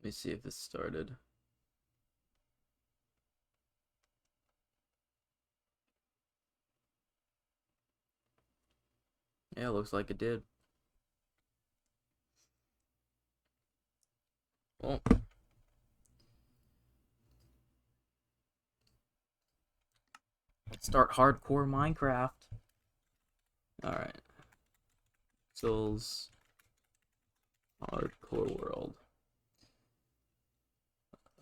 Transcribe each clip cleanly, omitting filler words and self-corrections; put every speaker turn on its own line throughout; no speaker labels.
Let me see if this started. Yeah, looks like it did. Well, let's start hardcore Minecraft. Alright. Souls hardcore world.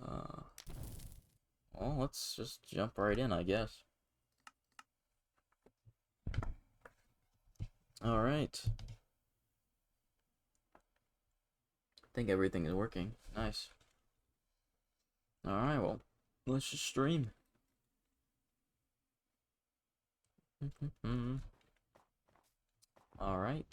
Uh, well, let's just jump right in, I guess. Alright. I think everything is working. Nice. Alright, well, let's just stream. Alright.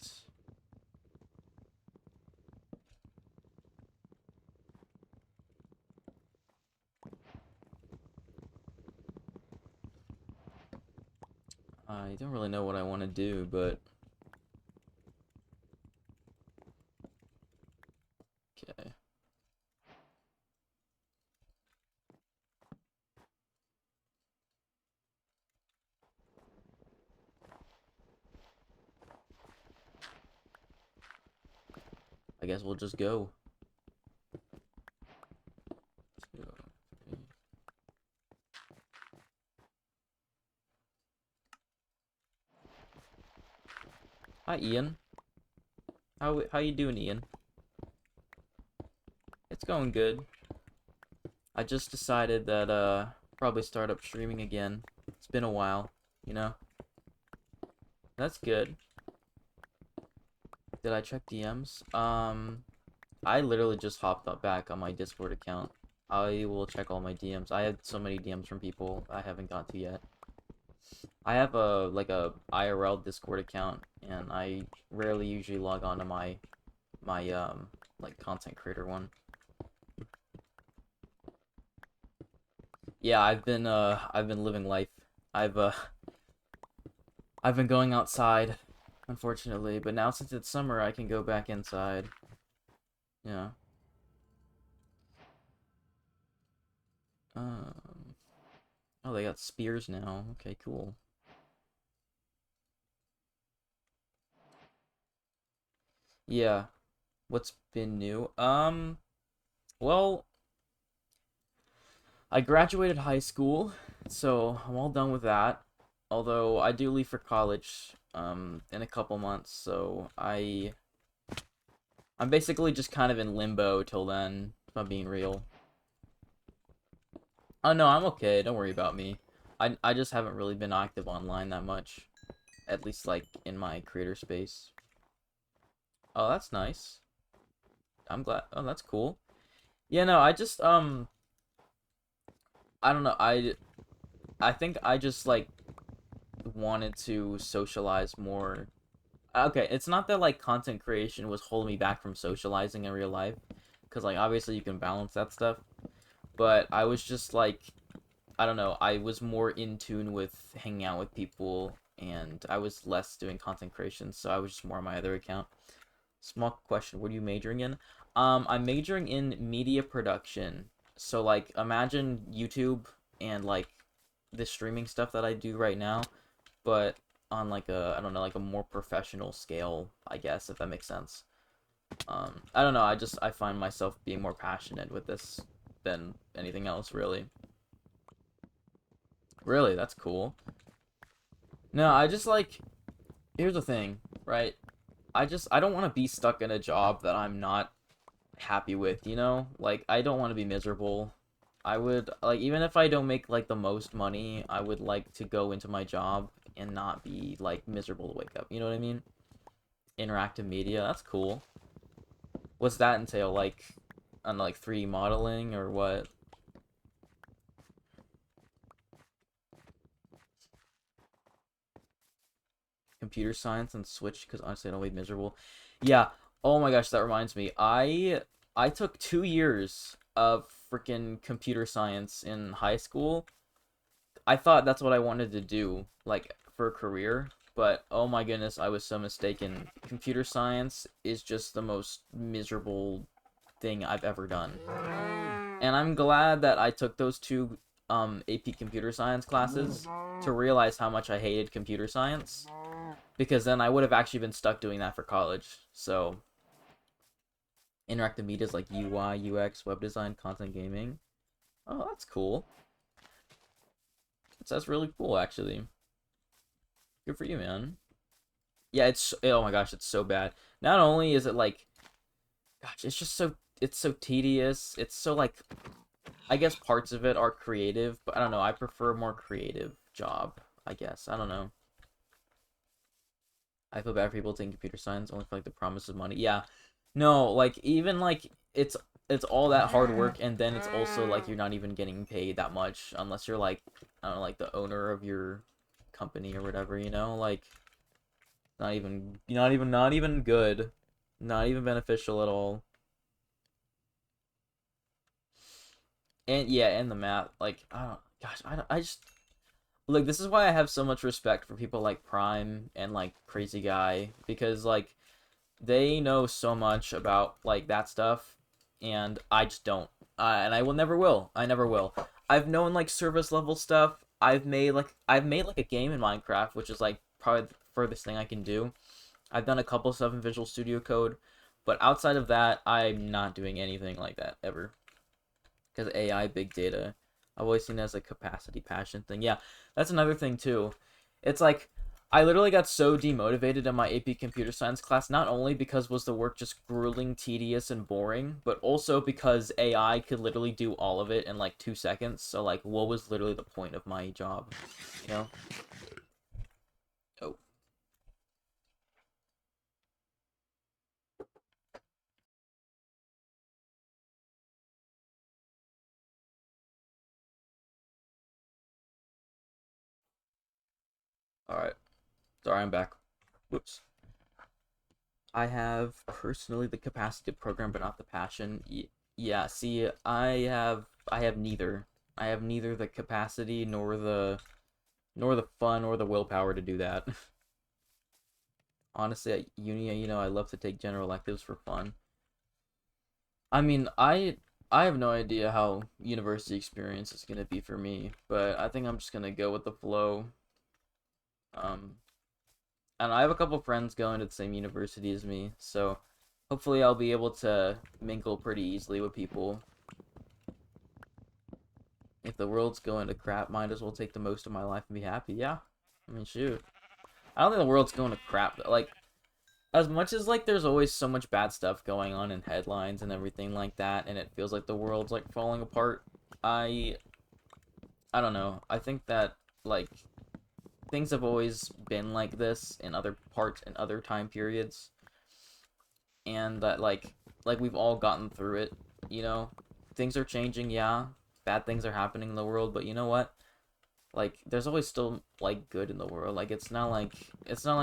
I don't really know what I want to do, but okay. I guess we'll just go. Hi, Ian. How you doing, Ian? It's going good. I just decided that probably start up streaming again. It's been a while, you know. That's good. Did I check DMs? I literally just hopped up back on my Discord account. I will check all my DMs. I had so many DMs from people I haven't got to yet. I have a IRL Discord account, and I rarely usually log on to my like content creator one. Yeah, I've been living life. I've uh I've been going outside, unfortunately, but now since it's summer, I can go back inside. Yeah. Um. Oh, they got spears now. Okay, cool. Yeah. What's been new? Well, I graduated high school, so I'm all done with that. Although I do leave for college in a couple months, so I'm basically just kind of in limbo till then, if I'm being real. Oh no, I'm okay. Don't worry about me. I just haven't really been active online that much, at least like in my creator space. Oh, that's nice. I'm glad. Oh, that's cool. Yeah, no, I just I don't know. I think I just like wanted to socialize more. Okay, it's not that like content creation was holding me back from socializing in real life, because like obviously you can balance that stuff. But I was just like, I don't know, I was more in tune with hanging out with people, and I was less doing content creation, so I was just more on my other account. Small question, what are you majoring in? I'm majoring in media production. So like imagine YouTube and like the streaming stuff that I do right now, but on like a, I don't know, like a more professional scale, I guess, if that makes sense. I don't know, I find myself being more passionate with this than anything else, really. Really, that's cool. No, I just like, here's the thing, right? I don't want to be stuck in a job that I'm not happy with, you know? Like I don't want to be miserable. I would like, even if I don't make like the most money, I would like to go into my job and not be like miserable to wake up. You know what I mean? Interactive media, that's cool. What's that entail? Like on like 3D modeling or what? Computer science and switch because honestly I don't be miserable. Yeah. Oh my gosh, that reminds me. I took 2 years of freaking computer science in high school. I thought that's what I wanted to do, like for a career, but oh my goodness, I was so mistaken. Computer science is just the most miserable. thing I've ever done. And I'm glad that I took those two AP computer science classes to realize how much I hated computer science, because then I would have actually been stuck doing that for college. So interactive media is like UI, UX, web design, content gaming. Oh, that's cool. That's really cool, actually. Good for you, man. Yeah, oh my gosh, it's so bad. Not only is it like, gosh, it's so tedious. It's so like, I guess parts of it are creative, but I don't know. I prefer a more creative job, I guess. I don't know. I feel bad for people taking computer science only for like the promise of money. Yeah. No, like even like it's all that hard work, and then it's also like you're not even getting paid that much unless you're like, I don't know, like the owner of your company or whatever, you know? Like not even good. Not even beneficial at all. And yeah, and the math, like I don't gosh, I just like, this is why I have so much respect for people like Prime and like Crazy Guy, because like they know so much about like that stuff, and I just don't. And I will never will. I never will. I've known like service level stuff. I've made like a game in Minecraft, which is like probably the furthest thing I can do. I've done a couple stuff in Visual Studio Code, but outside of that, I'm not doing anything like that ever. Because AI, big data, I've always seen it as a capacity passion thing. Yeah, that's another thing too. It's like I literally got so demotivated in my AP computer science class, not only because was the work just grueling, tedious, and boring, but also because AI could literally do all of it in like 2 seconds. So like, what was literally the point of my job? You know? Oh, all right. Sorry, I'm back. Whoops. I have personally the capacity to program, but not the passion. Yeah, see, I have neither. I have neither the capacity nor the fun or the willpower to do that. Honestly, at uni, you know, I love to take general electives for fun. I mean, I have no idea how university experience is gonna be for me, but I think I'm just gonna go with the flow. Um, and I have a couple friends going to the same university as me, so hopefully I'll be able to mingle pretty easily with people. If the world's going to crap, might as well take the most of my life and be happy. Yeah, I mean, shoot. I don't think the world's going to crap. Like, as much as like there's always so much bad stuff going on in headlines and everything like that, and it feels like the world's like falling apart. I I don't know. I think that like things have always been like this in other parts and other time periods, and that like we've all gotten through it. You know, things are changing. Yeah, bad things are happening in the world, but you know what? Like there's always still like good in the world. Like it's not like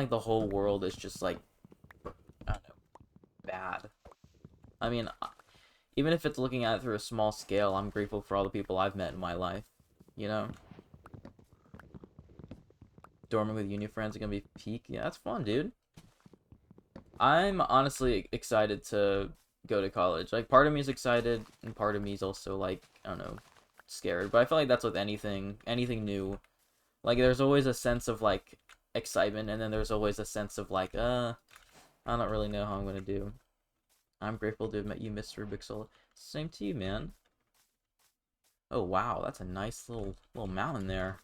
the whole world is just like, I don't know, bad. I mean, even if it's looking at it through a small scale, I'm grateful for all the people I've met in my life. You know, dorming with uni friends are gonna be peak. Yeah, that's fun, dude. I'm honestly excited to go to college. Like, part of me is excited, and part of me is also like, I don't know, scared. But I feel like that's with anything new. Like, there's always a sense of like excitement, and then there's always a sense of like, I don't really know how I'm gonna do. I'm grateful to have met you, Mr. Big Soul. Same to you, man. Oh wow, that's a nice little mountain there.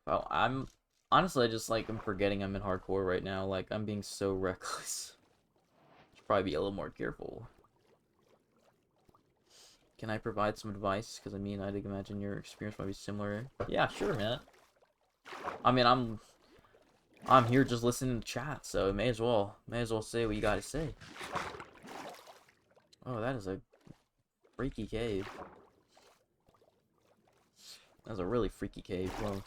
Wow, I'm honestly I just like I'm forgetting I'm in hardcore right now. Like I'm being so reckless. Should probably be a little more careful. Can I provide some advice? Because I mean, I'd imagine your experience might be similar. Yeah, sure, man. I mean, I'm here just listening to chat, so may as well say what you gotta say. Oh, that is a freaky cave. That's a really freaky cave. Whoa.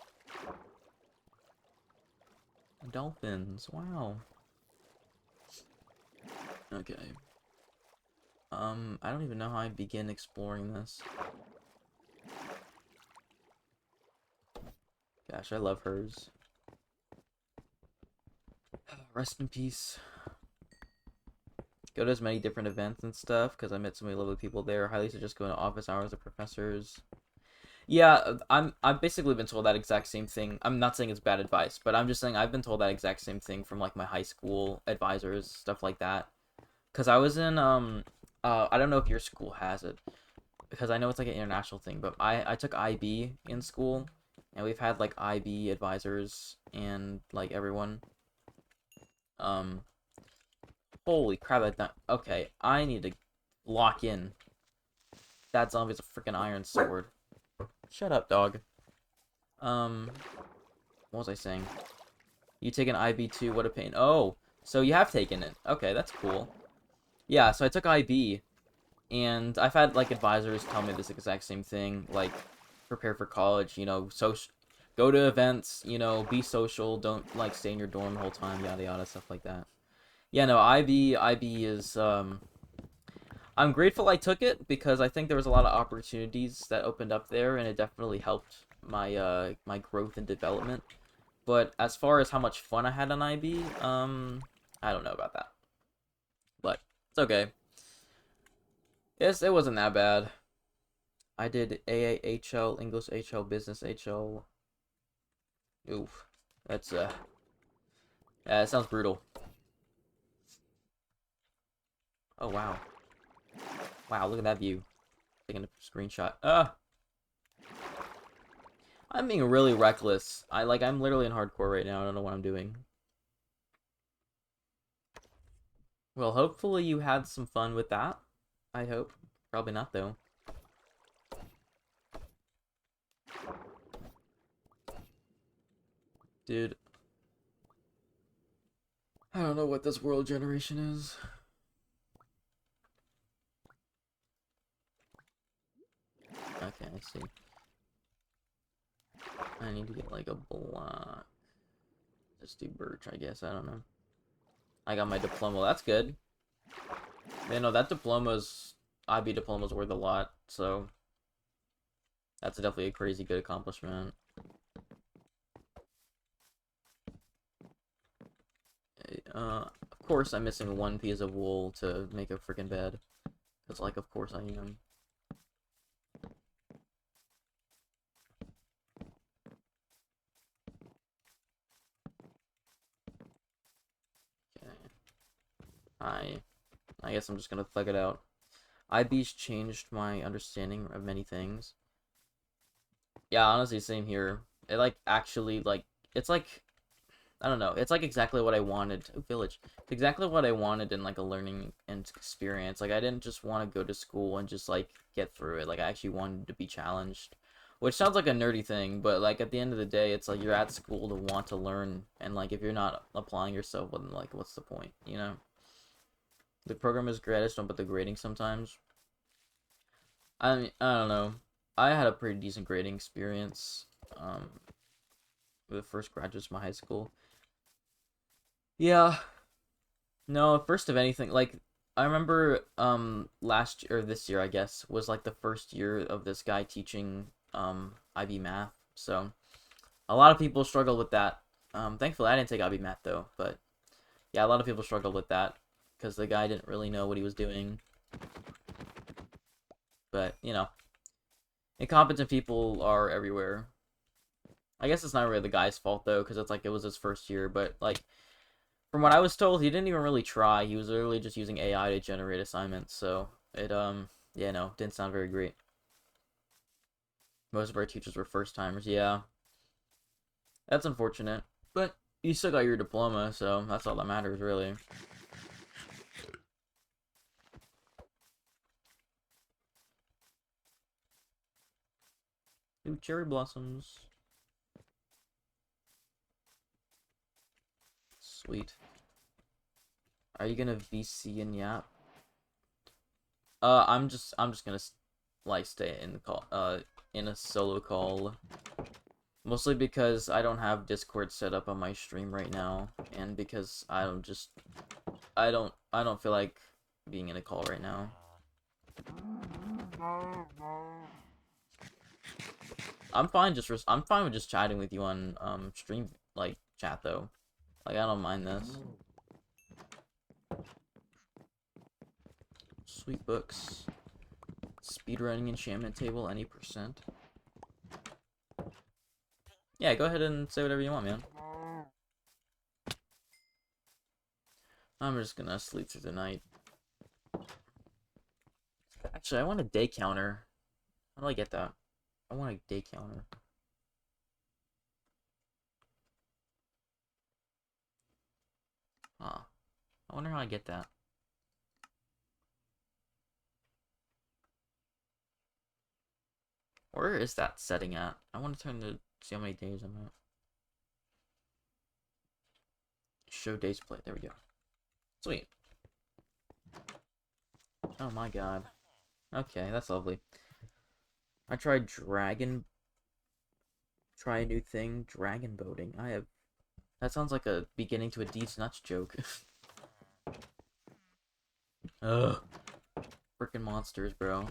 Dolphins. Wow. Okay. I don't even know how I begin exploring this. Gosh, I love hers. Rest in peace. Go to as many different events and stuff because I met so many lovely people there. Highly suggest going to office hours of professors. Yeah, I've basically been told that exact same thing. I'm not saying it's bad advice, but I'm just saying I've been told that exact same thing from like my high school advisors, stuff like that. Cause I was in I don't know if your school has it, because I know it's like an international thing, but I took IB in school, and we've had like IB advisors and like everyone. Um, Holy crap! Okay, I need to lock in. That zombie's a freaking iron sword. Shut up, dog. Um, what was I saying? You take an IB2, what a pain. Oh, so you have taken it. Okay, that's cool. Yeah, so I took IB, and I've had, like, advisors tell me this exact same thing, like, prepare for college, you know, go to events, you know, be social, don't, like, stay in your dorm the whole time, yada yada, stuff like that. Yeah, no, IB is, I'm grateful I took it, because I think there was a lot of opportunities that opened up there, and it definitely helped my growth and development. But as far as how much fun I had on IB, I don't know about that. But it's okay. Yes, it wasn't that bad. I did AAHL, English HL, Business HL. Oof. That's, yeah, it sounds brutal. Oh, wow. Wow, look at that view. Taking a screenshot. I'm being really reckless. I'm literally in hardcore right now. I don't know what I'm doing. Well, hopefully you had some fun with that. I hope. Probably not, though. Dude. I don't know what this world generation is. Okay, I see. I need to get, like, a block. Just do birch, I guess. I don't know. I got my diploma. That's good. Man, no, that diploma's... IB diploma's worth a lot, so... That's definitely a crazy good accomplishment. Of course I'm missing one piece of wool to make a freaking bed. Because, like, of course I am. Okay. I guess I'm just gonna thug it out. IB's changed my understanding of many things. Yeah, honestly, same here. It, like, actually, like, it's like... I don't know. It's like exactly what I wanted. Oh, village. It's exactly what I wanted in like a learning and experience. Like I didn't just want to go to school and just like get through it. Like I actually wanted to be challenged. Which sounds like a nerdy thing, but like at the end of the day, it's like you're at school to want to learn, and like if you're not applying yourself, then like what's the point, you know? The program is great, I just don't put the grading sometimes. I mean, I don't know. I had a pretty decent grading experience. With the first graduates of my high school. Yeah, no, first of anything, like I remember last year or this year I guess was like the first year of this guy teaching IB math. So a lot of people struggle with that. Thankfully I didn't take IB math though, but yeah, a lot of people struggle with that because the guy didn't really know what he was doing. But, you know, incompetent people are everywhere. I guess it's not really the guy's fault though, because it's like it was his first year, but like from what I was told, he didn't even really try. He was literally just using AI to generate assignments, so it, yeah, no, didn't sound very great. Most of our teachers were first-timers, yeah. That's unfortunate. But you still got your diploma, so that's all that matters, really. Ooh, cherry blossoms. Sweet. Are you gonna VC and Yap? I'm just gonna like stay in the call, in a solo call. Mostly because I don't have Discord set up on my stream right now, and because I don't feel like being in a call right now. I'm fine with just chatting with you on stream, like chat though. Like I don't mind this. Sweet books. Speedrunning enchantment table, any percent. Yeah, go ahead and say whatever you want, man. I'm just gonna sleep through the night. Actually, I want a day counter. How do I get that? I want a day counter. Huh. I wonder how I get that. Where is that setting at? I want to turn to see how many days I'm at. Show days played. There we go. Sweet. Oh my god. Okay, that's lovely. I tried Try a new thing. Dragon boating. That sounds like a beginning to a Deeds Nuts joke. Ugh. Freaking monsters, bro.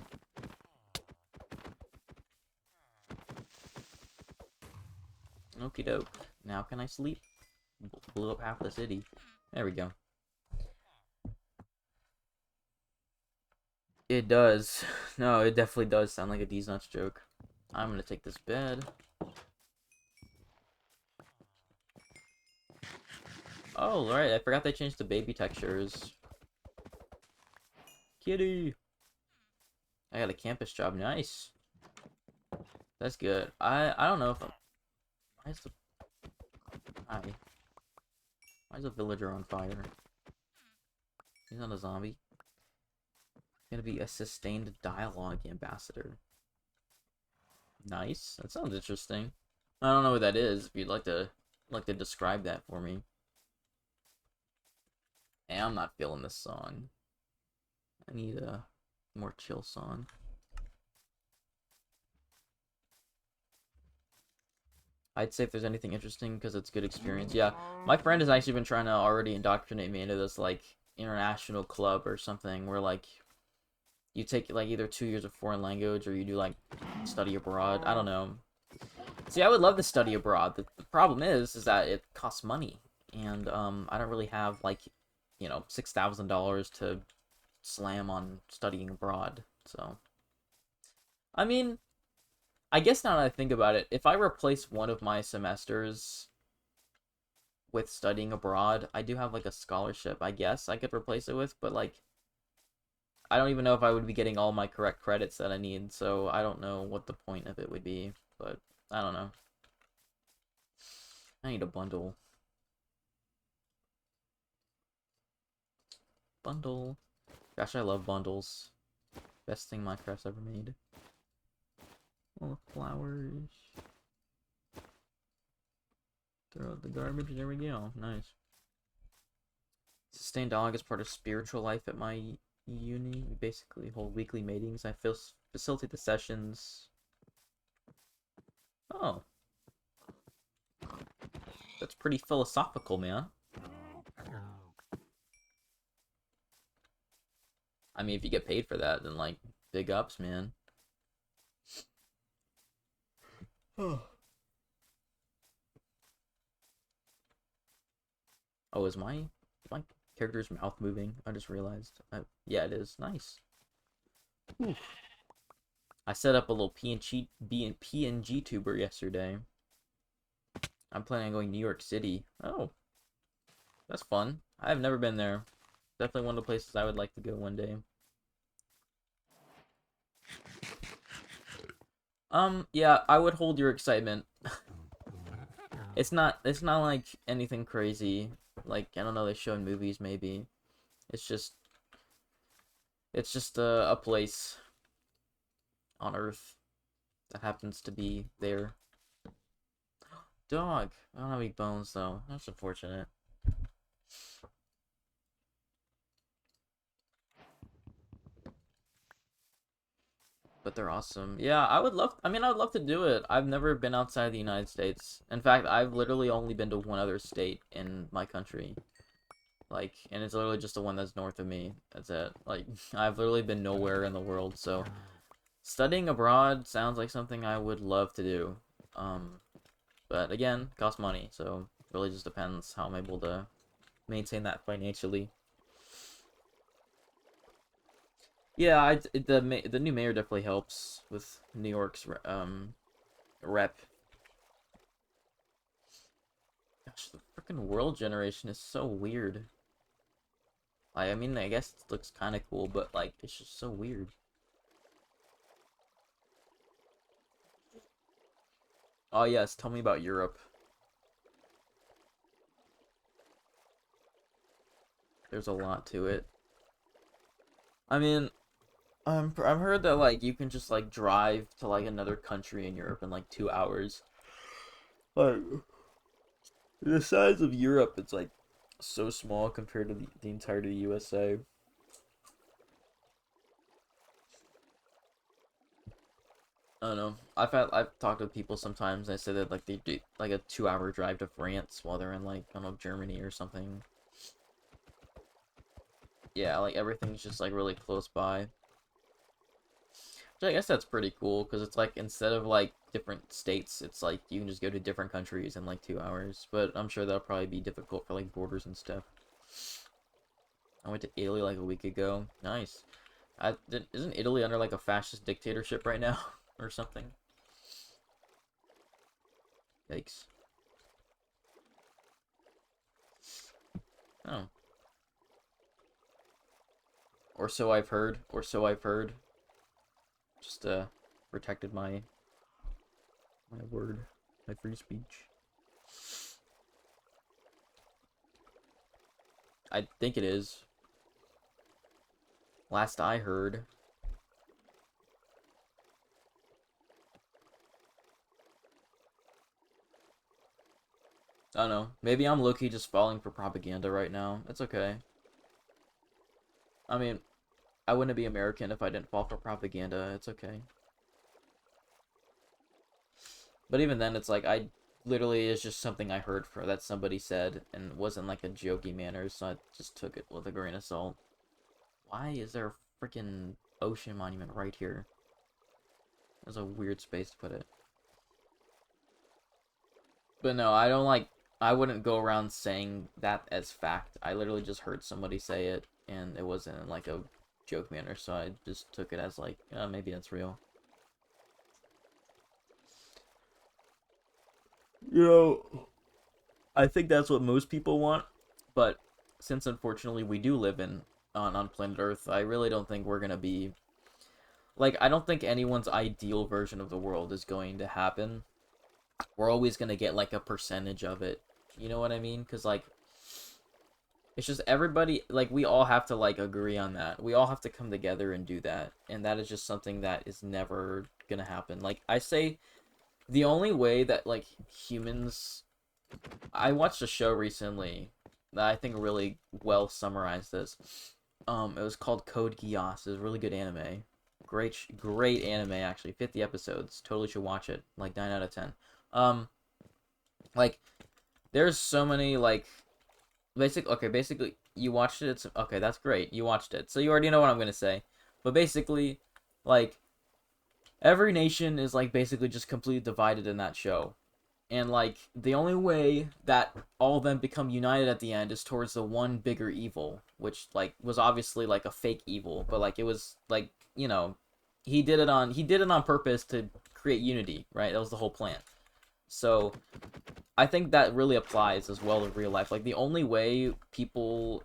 Okie doke. Now can I sleep? Blew up half the city. There we go. It does. No, it definitely does sound like a D's Nuts joke. I'm gonna take this bed. Oh, right. I forgot they changed the baby textures. Kitty! I got a campus job. Nice. That's good. I don't know if I'm... Why is the... Hi. Why is a villager on fire? He's not a zombie. Gonna be a sustained dialogue ambassador. Nice. That sounds interesting. I don't know what that is. If you'd like to describe that for me. Hey, I'm not feeling this song. I need a more chill song. I'd say if there's anything interesting because it's good experience. Yeah, my friend has actually been trying to already indoctrinate me into this like international club or something where like you take like either 2 years of foreign language or you do like study abroad. I don't know. See, I would love to study abroad. The problem is that it costs money, and I don't really have like, $6,000 to slam on studying abroad. So, I mean, I guess now that I think about it, if I replace one of my semesters with studying abroad, I do have like a scholarship. I guess I could replace it with, but like, I don't even know if I would be getting all my correct credits that I need. So I don't know what the point of it would be, but I don't know. I need a bundle. Bundle. Gosh, I love bundles. Best thing Minecraft's ever made. Oh, flowers. Throw out the garbage. There we go. Nice. Sustained dialogue is part of spiritual life at my uni. We basically hold weekly meetings. I facilitate the sessions. Oh. That's pretty philosophical, man. I mean, if you get paid for that, then, like, big ups, man. Oh, is my character's mouth moving? I just realized. Yeah, it is. Nice. Oof. I set up a little PNG tuber yesterday. I'm planning on going to New York City. Oh, that's fun. I've never been there. Definitely one of the places I would like to go one day. Yeah, I would hold your excitement. It's not like anything crazy. Like, I don't know, they show in movies maybe. It's just a place on Earth that happens to be there. Dog. I don't have any bones though. That's unfortunate. But they're awesome. Yeah, I would love to do it. I've never been outside the United States. In fact, I've literally only been to one other state in my country. Like, and it's literally just the one that's north of me. That's it. Like, I've literally been nowhere in the world, so studying abroad sounds like something I would love to do. But again, costs money, so it really just depends how I'm able to maintain that financially. Yeah, the new mayor definitely helps with New York's rep. Gosh, the freaking world generation is so weird. Like, I mean, I guess it looks kind of cool, but like, it's just so weird. Oh yes, tell me about Europe. There's a lot to it. I mean, I've heard that like you can just like drive to like another country in Europe in like 2 hours. Like the size of Europe, it's like so small compared to the entirety of the USA. I don't know. I've talked to people sometimes. They say that like they do like a 2 hour drive to France while they're in like I don't know Germany or something. Yeah, like everything's just like really close by. Which I guess that's pretty cool because it's like instead of like different states, it's like you can just go to different countries in like 2 hours. But I'm sure that'll probably be difficult for like borders and stuff. I went to Italy like a week ago. Nice. Isn't Italy under like a fascist dictatorship right now or something? Yikes. Oh. Or so I've heard. Or so I've heard. Just protected my word, my free speech. I think it is. Last I heard. I don't know. Maybe I'm low-key just falling for propaganda right now. It's okay. I mean, I wouldn't be American if I didn't fall for propaganda. It's okay. But even then, it's like I literally is just something I heard for that somebody said and wasn't like a jokey manner, so I just took it with a grain of salt. Why is there a freaking ocean monument right here? There's a weird space to put it. But no, I don't like. I wouldn't go around saying that as fact. I literally just heard somebody say it, and it wasn't in like a joke manner, so I just took it as like, maybe that's real. You know, I think that's what most people want, but since unfortunately we do live in on planet Earth, I really don't think we're gonna be like I don't think anyone's ideal version of the world is going to happen. We're always gonna get like a percentage of it. You know what I mean? Because like it's just everybody like we all have to like agree on that. We all have to come together and do that, and that is just something that is never gonna happen. Like I say, the only way that like humans I watched a show recently that I think really well summarized this. It was called Code Geass. It was a really good anime. Great anime actually. 50 episodes. Totally should watch it. Like 9 out of 10. Um, like there's so many like basically you watched it. It's okay. That's great. You watched it, so you already know what I'm gonna say. But basically, like every nation is like basically just completely divided in that show. And like the only way that all of them become united at the end is towards the one bigger evil, which like was obviously like a fake evil, but like it was like, he did it on purpose to create unity, right? That was the whole plan. So I think that really applies as well in real life. Like the only way people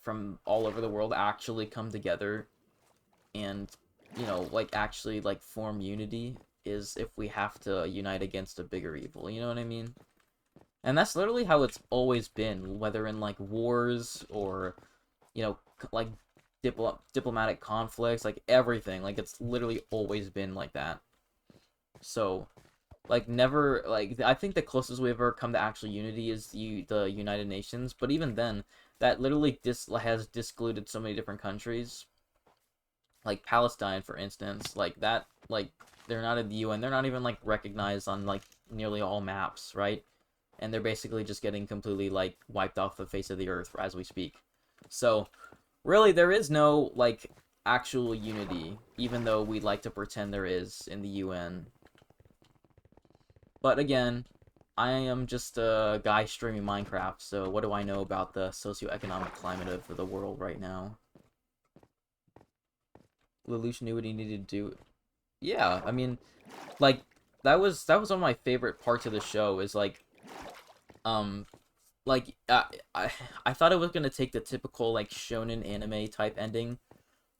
from all over the world actually come together and like actually like form unity is if we have to unite against a bigger evil, you know what I mean? And that's literally how it's always been, whether in like wars or like diplomatic conflicts, like everything, like it's literally always been like that. So like never like I think the closest we ever come to actual unity is the United Nations, but even then that literally has discluded so many different countries, like Palestine, for instance, like that, like they're not in the UN, they're not even like recognized on like nearly all maps, right? And they're basically just getting completely like wiped off the face of the earth as we speak. So really, there is no like actual unity, even though we like to pretend there is in the UN. But again, I am just a guy streaming Minecraft, so what do I know about the socioeconomic climate of the world right now? Lelouch knew what he needed to do. Yeah, I mean, like that was one of my favorite parts of the show. Is um like I I thought it was gonna take the typical like shonen anime type ending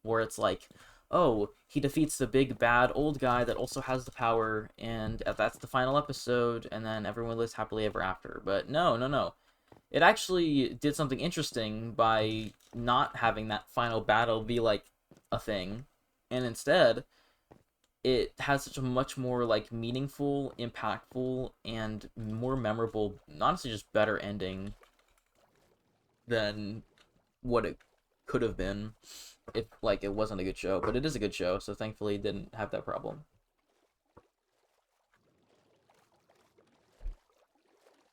where it's like, oh, he defeats the big bad old guy that also has the power, and that's the final episode, and then everyone lives happily ever after. But no, no, no. It actually did something interesting by not having that final battle be like a thing, and instead it has such a much more like meaningful, impactful, and more memorable, honestly, just better ending than what it could have been if like it wasn't a good show. But it is a good show, so thankfully it didn't have that problem.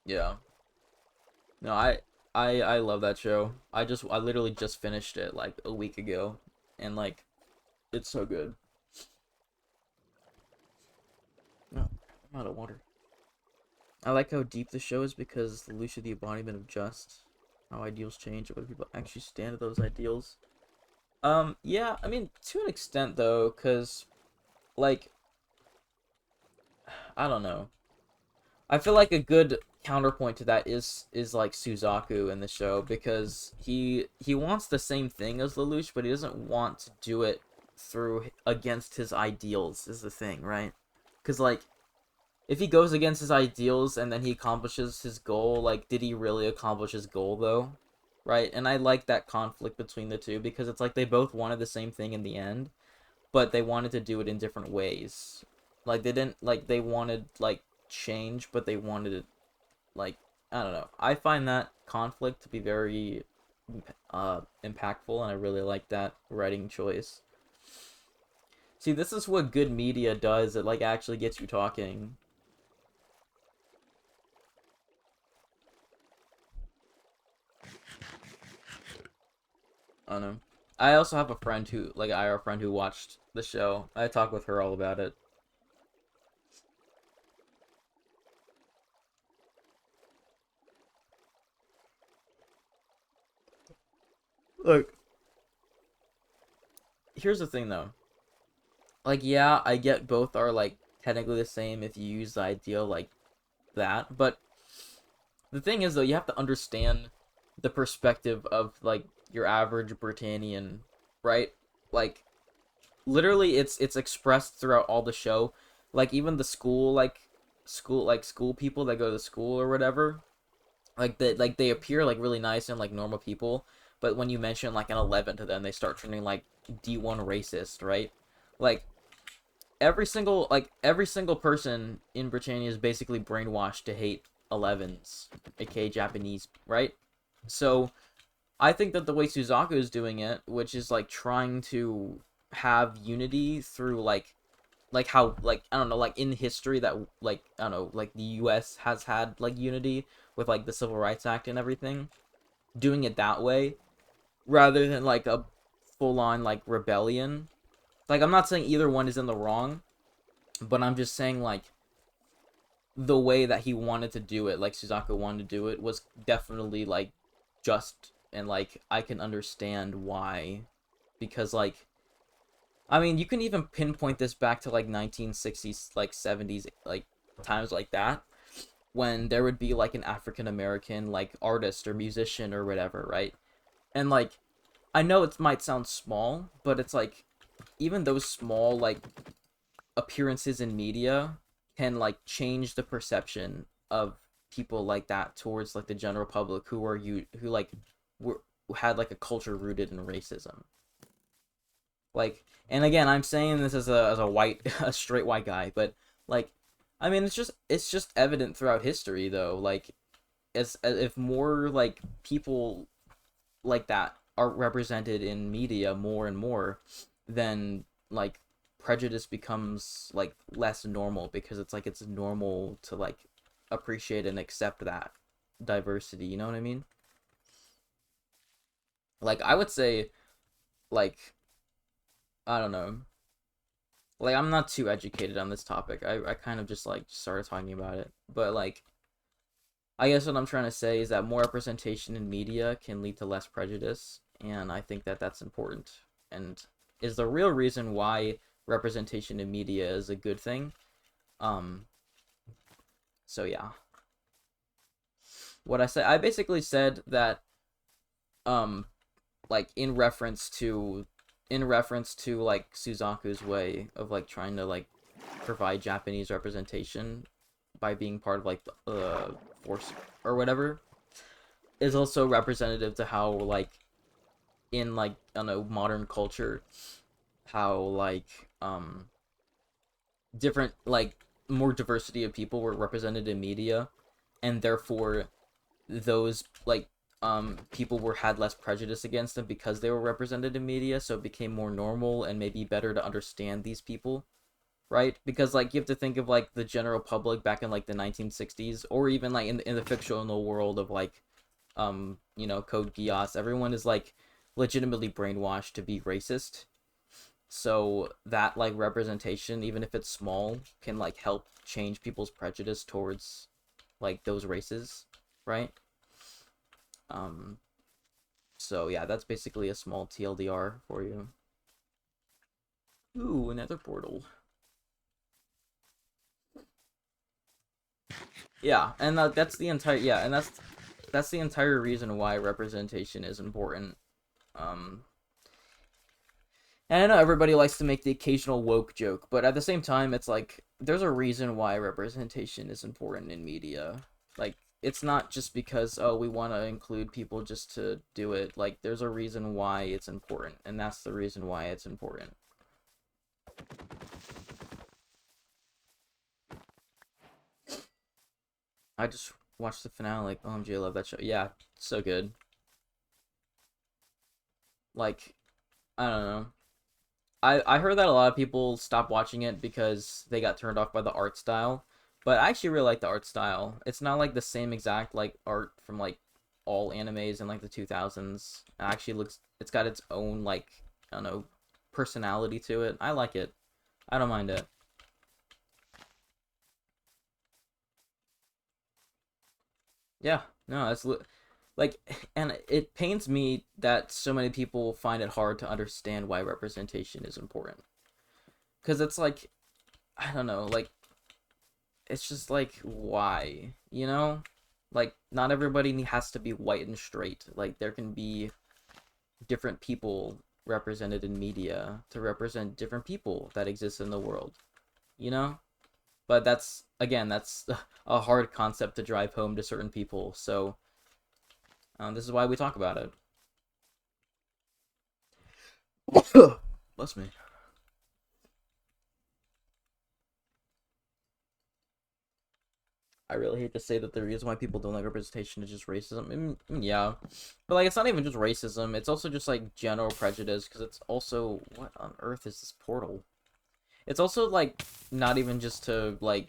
Yeah. No, I love that show. I literally just finished it like a week ago, and like it's so good. No, I'm out of water. I like how deep the show is because Lucia the embodiment of just how ideals change and whether people actually stand to those ideals. Yeah, I mean to an extent though, cause like I don't know. I feel like a good counterpoint to that is like Suzaku in the show because he wants the same thing as Lelouch, but he doesn't want to do it through against his ideals is the thing, right? Because like if he goes against his ideals and then he accomplishes his goal, like did he really accomplish his goal though? Right? And I like that conflict between the two because it's like they both wanted the same thing in the end, but they wanted to do it in different ways. Like they didn't like they wanted like change, but they wanted it like I don't know. I find that conflict to be very impactful, and I really like that writing choice. See, this is what good media does. It like actually gets you talking. I don't know. I also have a friend who like I have a friend who watched the show. I talk with her all about it. Look, here's the thing though. Like yeah, I get both are like technically the same if you use the idea like that, but the thing is though, you have to understand the perspective of like your average Britannian, right? Like literally it's expressed throughout all the show. Like even the school people that go to school or whatever, like they appear like really nice and like normal people, but when you mention like an 11 to them, they start turning like D1 racist, right? Like every single person in Britannia is basically brainwashed to hate 11s, aka Japanese, right? So I think that the way Suzaku is doing it, which is like trying to have unity through like how like I don't know like in history that like I don't know like the U.S. has had like unity with like the Civil Rights Act and everything, doing it that way rather than like a full on like rebellion. Like I'm not saying either one is in the wrong, but I'm just saying like the way that he wanted to do it, like Suzaku wanted to do it, was definitely like just and like I can understand why, because like I mean you can even pinpoint this back to like 1960s like 70s like times like that when there would be like an African American like artist or musician or whatever, right? And like I know it might sound small, but it's like even those small like appearances in media can like change the perception of people like that towards like the general public who are you who like were who had like a culture rooted in racism. Like, and again, I'm saying this as a white a straight white guy, but like, I mean, it's just evident throughout history though. Like, as if more like people like that are represented in media more and more, then like prejudice becomes like less normal because it's like it's normal to like appreciate and accept that diversity. You know what I mean? Like I would say like I don't know. Like I'm not too educated on this topic. I kind of just like started talking about it. But like I guess what I'm trying to say is that more representation in media can lead to less prejudice, and I think that that's important. And is the real reason why representation in media is a good thing. Um, so yeah, what I said, I basically said that um, like in reference to like Suzaku's way of like trying to like provide Japanese representation by being part of like the force or whatever is also representative to how like in like I don't know modern culture how like different like more diversity of people were represented in media and therefore those like people were had less prejudice against them because they were represented in media, so it became more normal and maybe better to understand these people, right? Because like you have to think of like the general public back in like the 1960s or even like in the fictional world of like Code Geass, everyone is like legitimately brainwashed to be racist. So that like representation, even if it's small, can like help change people's prejudice towards like those races, right? Um so yeah, that's basically a small TLDR for you. Ooh, another portal. Yeah, and that's the entire yeah, and that's the entire reason why representation is important. Um And I know everybody likes to make the occasional woke joke, but at the same time, it's like there's a reason why representation is important in media. Like, it's not just because, oh, we want to include people just to do it. Like, there's a reason why it's important, and that's the reason why it's important. I just watched the finale, like, OMG, I love that show. Yeah, so good. Like, I don't know. I heard that a lot of people stopped watching it because they got turned off by the art style, but I actually really like the art style. It's not like the same exact like art from like all animes in like the 2000s. It actually looks it's got its own like I don't know personality to it. I like it. I don't mind it. Yeah, no, like and it pains me that so many people find it hard to understand why representation is important. Cuz it's like I don't know, like it's just like why like not everybody has to be white and straight, like there can be different people represented in media to represent different people that exist in the world you know but that's again that's a hard concept to drive home to certain people, so this is why we talk about it. Bless me. I really hate to say that the reason why people don't like representation is just racism. Yeah, but like it's not even just racism. It's also just like general prejudice because it's also what on earth is this portal? It's also like not even just to like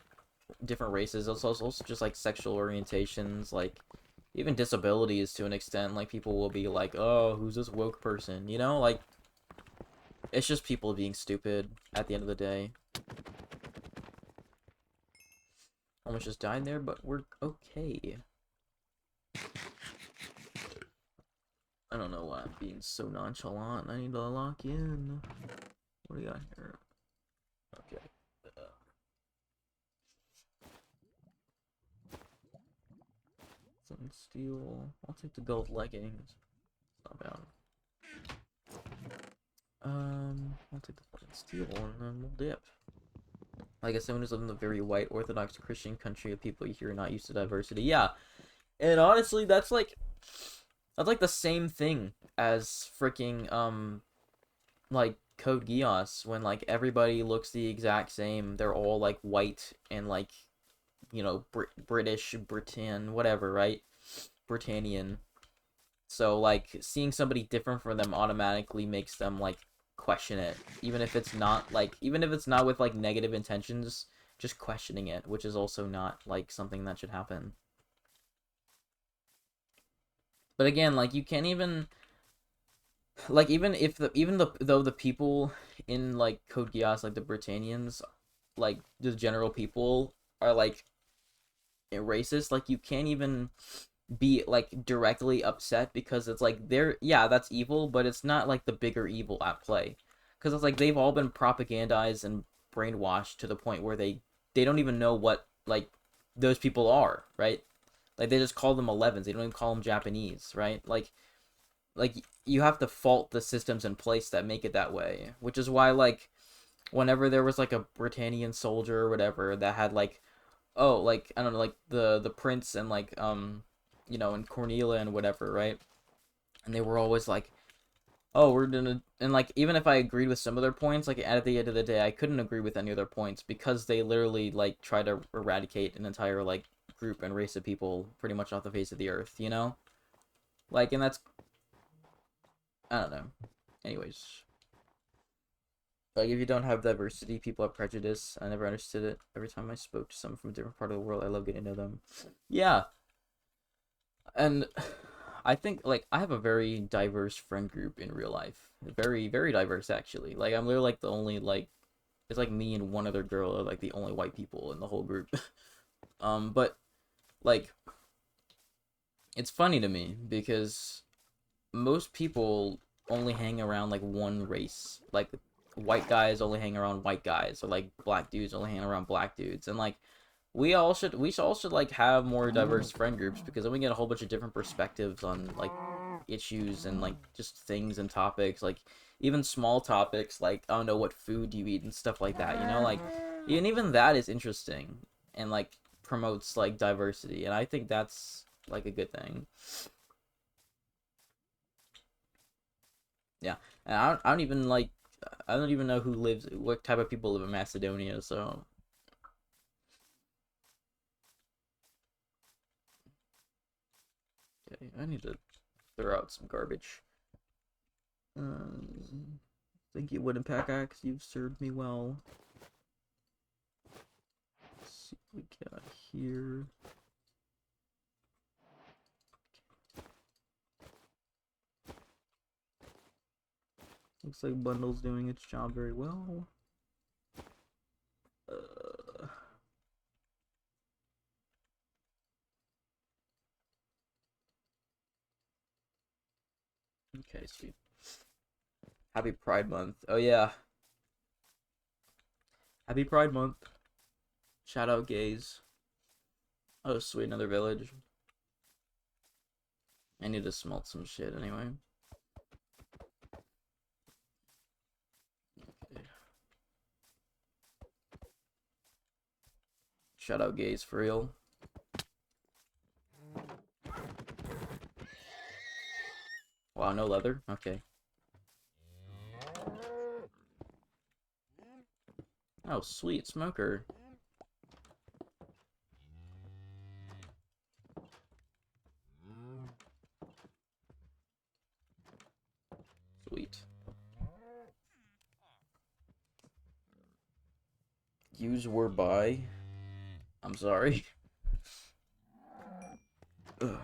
different races. It's also just like sexual orientations, like even disabilities to an extent. Like people will be like, "Oh, who's this woke person?" Like it's just people being stupid at the end of the day. Almost just died there, but we're okay. I don't know why I'm being so nonchalant. I need to lock in. What do we got here? Okay. Some steel. I'll take the gold leggings. Not bad. I'll take the fucking steel and then we'll dip. Like as someone who's lived in a very white Orthodox Christian country of people here not used to diversity. Yeah. And honestly, that's like the same thing as freaking like Code Geass when like everybody looks the exact same. They're all like white and like British, Britain, whatever, right? Britannian. So like seeing somebody different from them automatically makes them like question it, even if it's not with like negative intentions, just questioning it, which is also not like something that should happen. But again, like you can't even like even though the people in like Code Geass, like the Britannians, like the general people are like racist, like you can't even be like directly upset because it's like they're yeah that's evil, but it's not like the bigger evil at play. because it's like they've all been propagandized and brainwashed to the point where they don't even know what like those people are, right? Like they just call them 11s. They don't even call them Japanese, right? Like you have to fault the systems in place that make it that way, which is why like whenever there was like a Britannian soldier or whatever that had like, oh, like I don't know, like the prince and like you know, and Cornelia and whatever, right? And they were always like, oh, we're gonna, and like even if I agreed with some of their points, like at the end of the day I couldn't agree with any of their points because they literally like try to eradicate an entire like group and race of people pretty much off the face of the earth, you know? Like, and that's, I don't know. Anyways, like if you don't have diversity, people have prejudice. I never understood it. Every time I spoke to someone from a different part of the world, I love getting to know them. Yeah, and I think like I have a very diverse friend group in real life. Very, very diverse actually. Like I'm literally like the only like it's like me and one other girl are like the only white people in the whole group. But like it's funny to me because most people only hang around like one race. Like white guys only hang around white guys, or like black dudes only hang around black dudes. And like we all should like have more diverse friend groups because then we get a whole bunch of different perspectives on like issues and like just things and topics, like even small topics like I don't know what food you eat and stuff like that, you know, like even that is interesting and like promotes like diversity, and I think that's like a good thing. Yeah, and I don't even like I don't even know who lives, what type of people live in Macedonia. So okay, I need to throw out some garbage. Thank you, Wooden Pickaxe. You've served me well. Let's see what we got here. Looks like Bundle's doing its job very well. Uh, okay, sweet. Happy Pride Month. Oh yeah, Happy Pride Month. Shout out gays. Oh sweet, another village. I need to smelt some shit anyway. Okay. Shout out gays for real. Wow, no leather? Okay. Oh, sweet, smoker. Sweet. Use were by. I'm sorry. Ugh.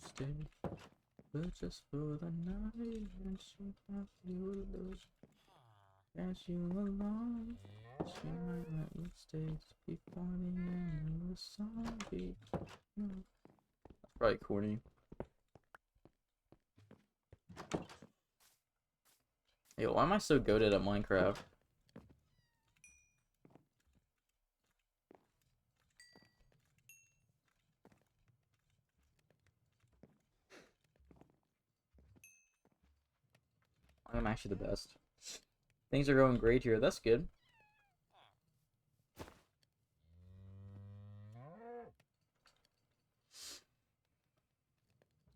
Stay, but just for the night, and she have you lose. As you along, she might let you stay to be funny and the song beat. That's probably corny. Yo, why am I so goated at Minecraft? I'm actually the best. Things are going great here. That's good.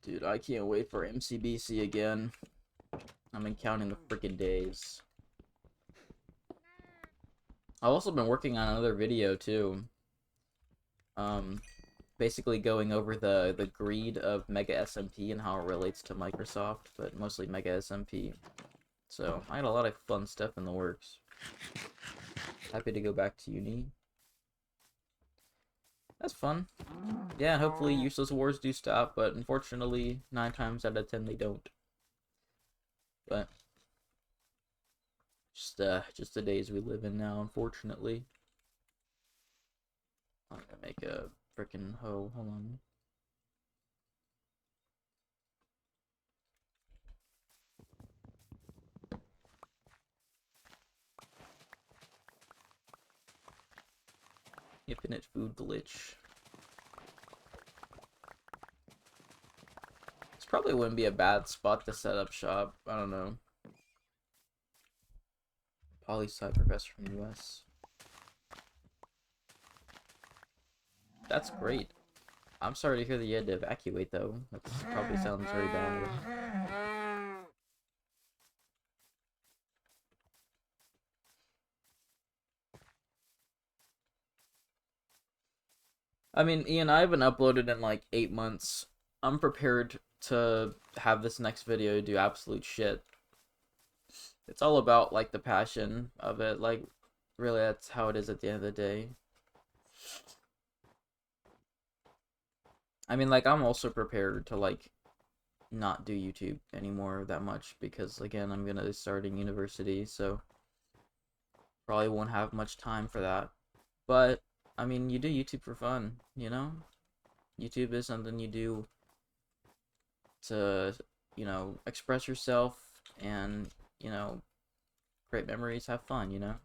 Dude, I can't wait for MCBC again. I've been counting the freaking days. I've also been working on another video too. Um, basically going over the greed of Mega SMP and how it relates to Microsoft, but mostly Mega SMP. So I had a lot of fun stuff in the works. Happy to go back to uni. That's fun. Yeah, and hopefully useless wars do stop, but unfortunately, 9 times out of 10 they don't. But just the days we live in now, unfortunately. I'm gonna make a freaking hoe. Hold on. Infinite food glitch. This probably wouldn't be a bad spot to set up shop. I don't know. Poli-sci professor from the US. That's great. I'm sorry to hear that you had to evacuate, though. That probably sounds very bad. I mean, Ian, I haven't uploaded in like 8 months. I'm prepared to have this next video do absolute shit. It's all about, like, the passion of it. Like, really, that's how it is at the end of the day. I mean, like, I'm also prepared to, like, not do YouTube anymore that much because, again, I'm gonna start in university, so probably won't have much time for that. But, I mean, you do YouTube for fun, you know? YouTube is something you do to, you know, express yourself and, you know, create memories, have fun, you know?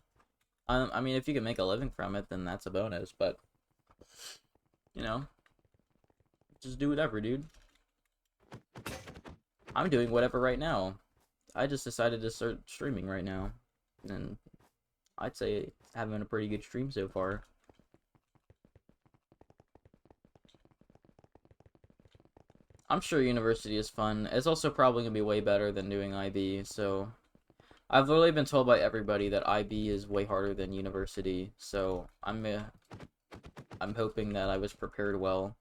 I mean, if you can make a living from it, then that's a bonus, but, you know, just do whatever, dude. I'm doing whatever right now. I just decided to start streaming right now, and I'd say it's having a pretty good stream so far. I'm sure university is fun. It's also probably gonna be way better than doing IB, so I've literally been told by everybody that IB is way harder than university, so I'm hoping that I was prepared well.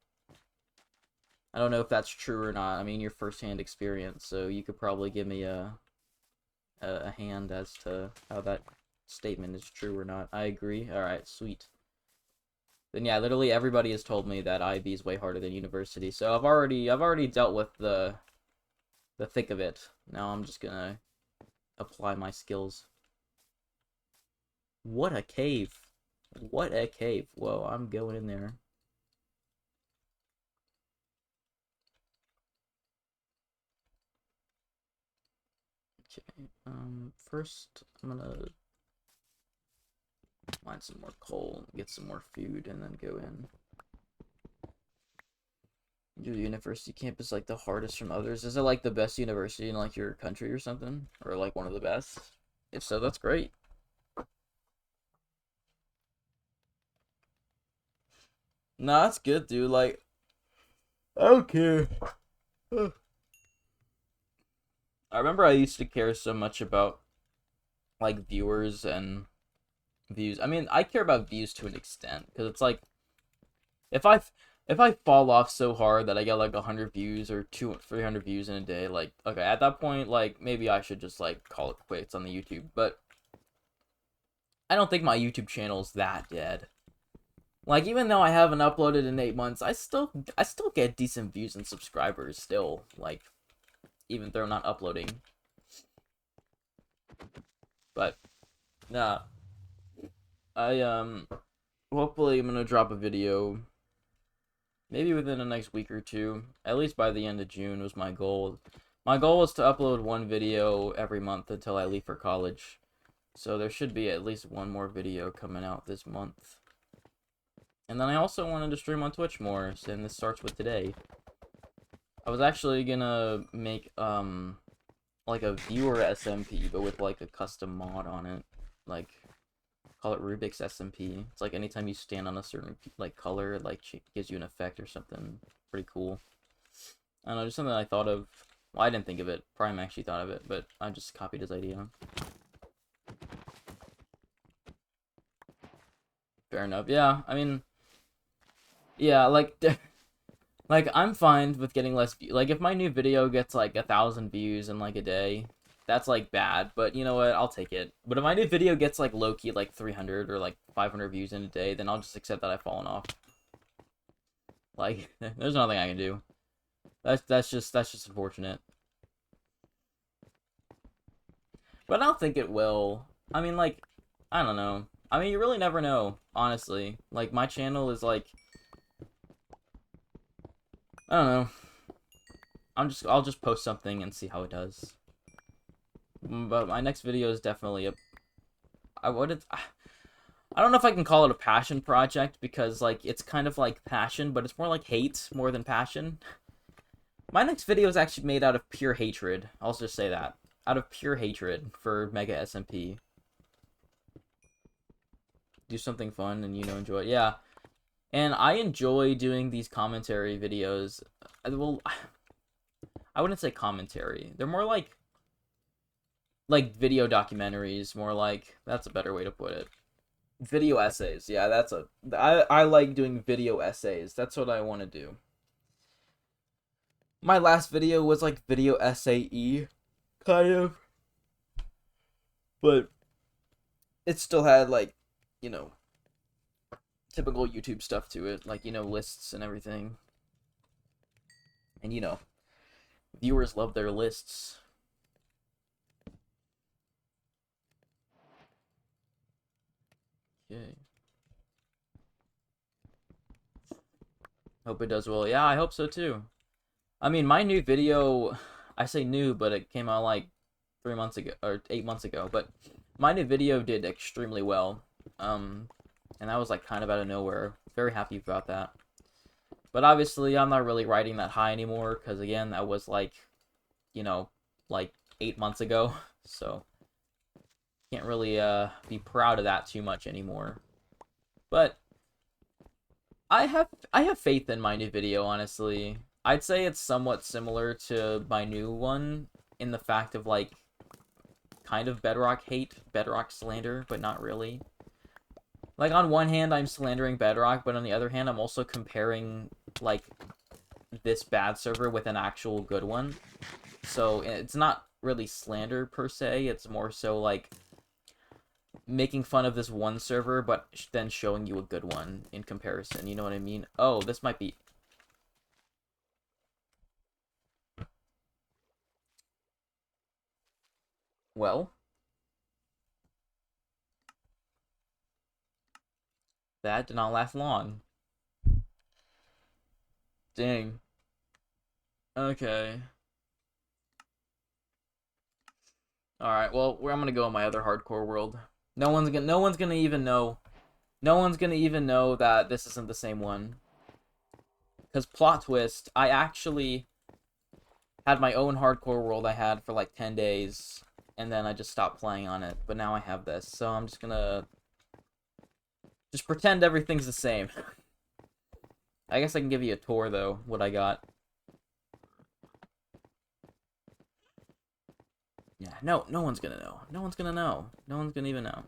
I don't know if that's true or not. I mean, your first-hand experience, so you could probably give me a hand as to how that statement is true or not. I agree. All right, sweet. Then yeah, literally everybody has told me that IB is way harder than university. So I've already dealt with the thick of it. Now I'm just gonna apply my skills. What a cave. What a cave. Whoa, I'm going in there. Okay, first I'm gonna find some more coal, get some more food, and then go in. Your university campus like the hardest from others? Is it like the best university in like your country or something? Or like one of the best? If so, that's great. Nah, that's good, dude. Like, I don't care. I remember I used to care so much about like viewers and views. I mean, I care about views to an extent because it's like if I if I fall off so hard that I get like 100 views or 300 views in a day, like okay, at that point, like maybe I should just like call it quits on the YouTube. But I don't think my YouTube channel is that dead. Like even though I haven't uploaded in 8 months, I still get decent views and subscribers still. Like even though I'm not uploading. But nah, I hopefully I'm gonna drop a video maybe within the next week or two. At least by the end of June was my goal. My goal was to upload one video every month until I leave for college. So there should be at least one more video coming out this month. And then I also wanted to stream on Twitch more, and this starts with today. I was actually gonna make like a viewer SMP, but with like a custom mod on it. Like call it Rubik's SMP. It's like anytime you stand on a certain like color, it like gives you an effect or something. Pretty cool. I don't know, just something I thought of. Well, I didn't think of it. Prime actually thought of it, but I just copied his idea. Fair enough. Yeah, I mean, yeah, like, like I'm fine with getting less views. Like, if my new video gets like 1,000 views in like a day, that's like bad. But you know what? I'll take it. But if my new video gets like low key like 300 or like 500 views in a day, then I'll just accept that I've fallen off. Like, there's nothing I can do. That's just unfortunate. But I don't think it will. I mean, like, I don't know. I mean, you really never know, honestly. Like, my channel is like, I don't know. I'll just post something and see how it does. But my next video is definitely a, I wouldn't, I don't know if I can call it a passion project because, like, it's kind of like passion, but it's more like hate more than passion. My next video is actually made out of pure hatred. I'll just say that. Out of pure hatred for Mega SMP. Do something fun and, enjoy it. Yeah. And I enjoy doing these commentary videos. Well, I wouldn't say commentary. They're more like video documentaries, more like, that's a better way to put it. Video essays. Yeah, I like doing video essays. That's what I want to do. My last video was like video essay kind of, but it still had like, you know, typical YouTube stuff to it, like, lists and everything. And viewers love their lists. Okay. Hope it does well. Yeah, I hope so too. I mean, my new video, I say new, but it came out like 3 months ago or 8 months ago. But my new video did extremely well. And that was like kind of out of nowhere. Very happy about that. But obviously, I'm not really riding that high anymore because again, that was like, like 8 months ago. So can't really be proud of that too much anymore. But I have faith in my new video, honestly. I'd say it's somewhat similar to my new one in the fact of like kind of Bedrock hate, Bedrock slander, but not really. Like on one hand, I'm slandering Bedrock, but on the other hand, I'm also comparing like this bad server with an actual good one. So it's not really slander per se, it's more so like making fun of this one server, but then showing you a good one in comparison. You know what I mean? Oh, this might be... Well, that did not last long. Dang. Okay. Alright, well, I'm gonna go in my other hardcore world. No one's gonna even know. No one's gonna even know that this isn't the same one. Because plot twist, I actually had my own hardcore world I had for like 10 days, and then I just stopped playing on it. But now I have this, so I'm just gonna just pretend everything's the same. I guess I can give you a tour, though, what I got. Yeah, no one's gonna know. No one's gonna know. No one's gonna even know.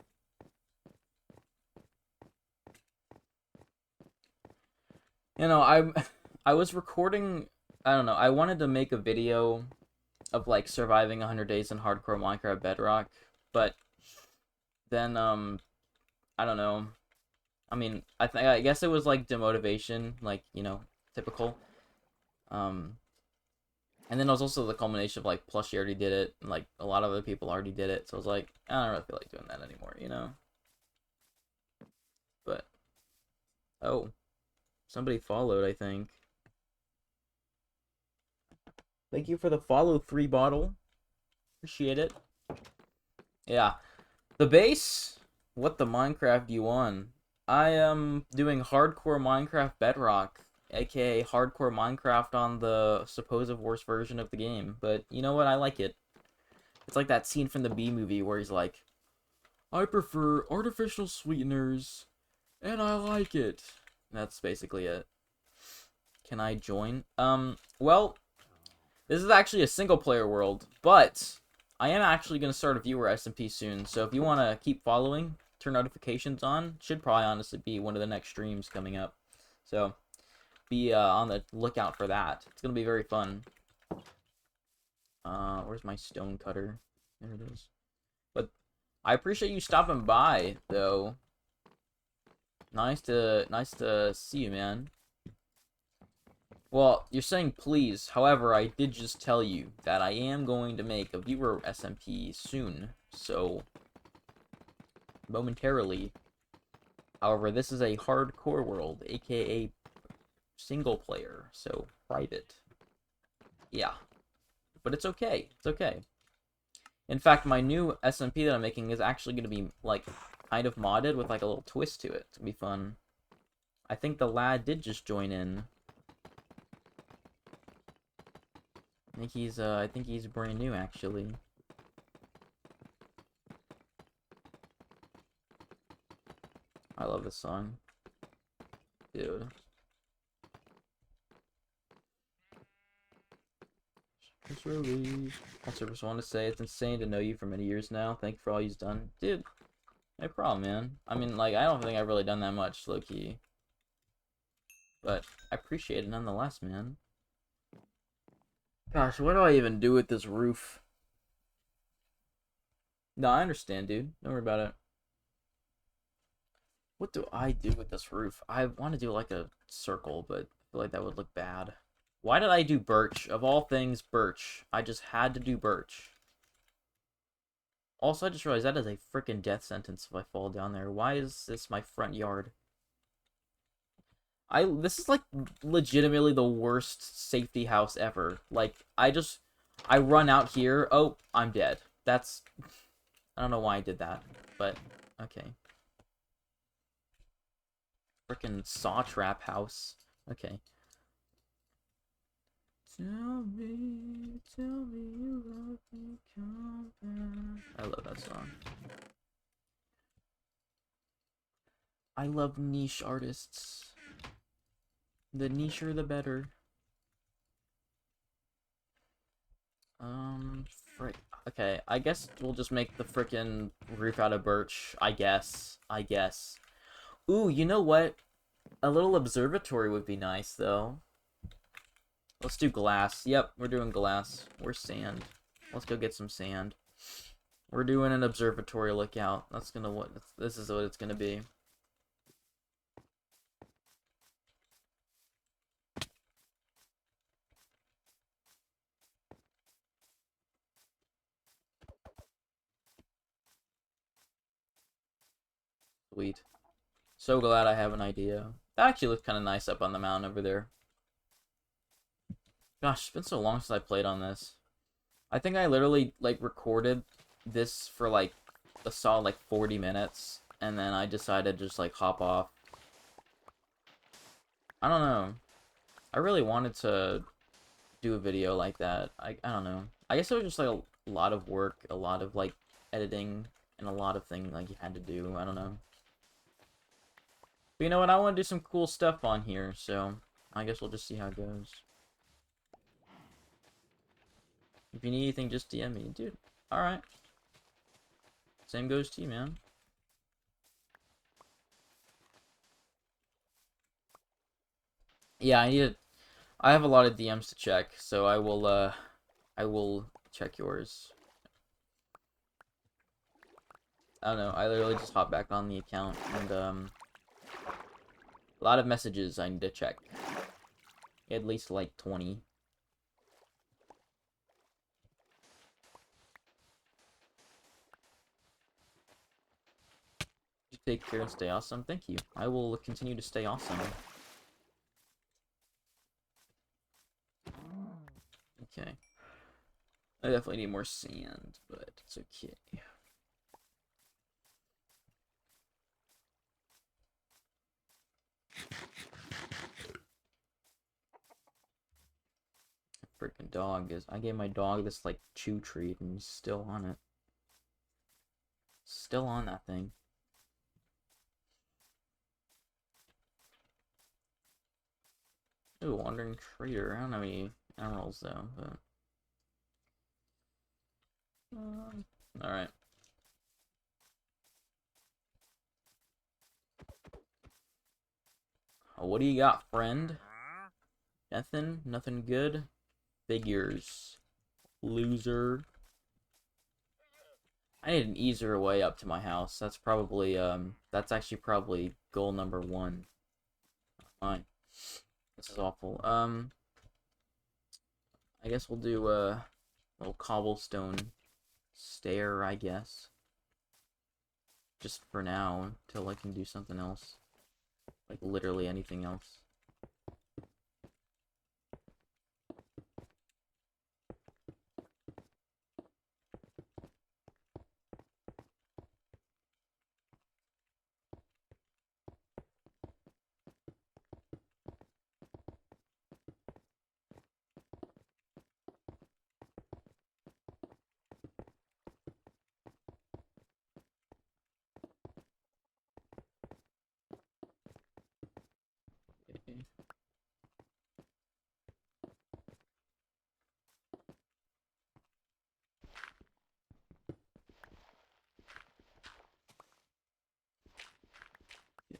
I was recording, I don't know, I wanted to make a video of, like, surviving 100 days in hardcore Minecraft Bedrock, but then, I don't know. I mean, I guess it was, like, demotivation, like, typical. And then it was also the culmination of, like, Plushie already did it, and, like, a lot of other people already did it, so I was like, I don't really feel like doing that anymore. But, oh, somebody followed, I think. Thank you for the follow 3 bottle. Appreciate it. Yeah. The base? What the Minecraft do you want? I am doing hardcore Minecraft Bedrock, aka hardcore Minecraft on the supposed worst version of the game. But you know what? I like it. It's like that scene from the B movie where he's like, I prefer artificial sweeteners, and I like it. That's basically it. Can I join? Well, this is actually a single player world, but I am actually going to start a viewer SMP soon, so if you want to keep following, turn notifications on, should probably honestly be one of the next streams coming up. So, be on the lookout for that. It's going to be very fun. Where's my stone cutter? There it is. But I appreciate you stopping by, though. Nice to see you, man. Well, you're saying please. However, I did just tell you that I am going to make a viewer SMP soon. So, momentarily. However, this is a hardcore world, aka single player, so private. Yeah. But it's okay. It's okay. In fact, my new SMP that I'm making is actually going to be, like, kind of modded with, like, a little twist to it. It's going to be fun. I think the lad did just join in. I think he's brand new, actually. I love this song. Dude. Also, just want to say it's insane to know you for many years now. Thank you for all you've done. Dude, no problem, man. I mean, like, I don't think I've really done that much, low-key. But I appreciate it nonetheless, man. Gosh, what do I even do with this roof? No, I understand, dude. Don't worry about it. What do I do with this roof? I want to do, like, a circle, but I feel like that would look bad. Why did I do birch? Of all things, birch. I just had to do birch. Also, I just realized that is a freaking death sentence if I fall down there. Why is this my front yard? This is like legitimately the worst safety house ever. Like, I run out here. Oh, I'm dead. That's, I don't know why I did that, but okay. Freaking saw trap house. Okay. Tell me you love me, come back. I love that song. I love niche artists. The nicher, the better. Frick. Okay, I guess we'll just make the frickin' roof out of birch. I guess. Ooh, you know what? A little observatory would be nice, though. Let's do glass. Yep, we're doing glass. Where's sand? Let's go get some sand. We're doing an observatory lookout. This is what it's gonna be. Sweet. So glad I have an idea. That actually looks kind of nice up on the mountain over there. Gosh, it's been so long since I played on this. I think I literally, like, recorded this for, like, a solid, like, 40 minutes. And then I decided to just, like, hop off. I don't know. I really wanted to do a video like that. I don't know. I guess it was just, like, a lot of work, a lot of, like, editing, and a lot of things, like, you had to do. I don't know. But you know what? I want to do some cool stuff on here, so I guess we'll just see how it goes. If you need anything, just DM me. Dude, alright. Same goes to you, man. Yeah, I have a lot of DMs to check, so I will check yours. I don't know, I literally just hopped back on the account, and, a lot of messages I need to check. At least, like, 20. You take care and stay awesome. Thank you. I will continue to stay awesome. Okay. I definitely need more sand, but it's okay. Freaking dog is. I gave my dog this, like, chew treat, and he's still on it. Still on that thing. Ooh, wandering trader. I don't have any emeralds though, but alright. Oh, what do you got, friend? Nothing? Nothing good? Figures. Loser. I need an easier way up to my house. That's probably, that's actually probably goal number 1. Fine. This is awful. I guess we'll do a little cobblestone stair, I guess. Just for now, until I can do something else. Like, literally anything else. Okay.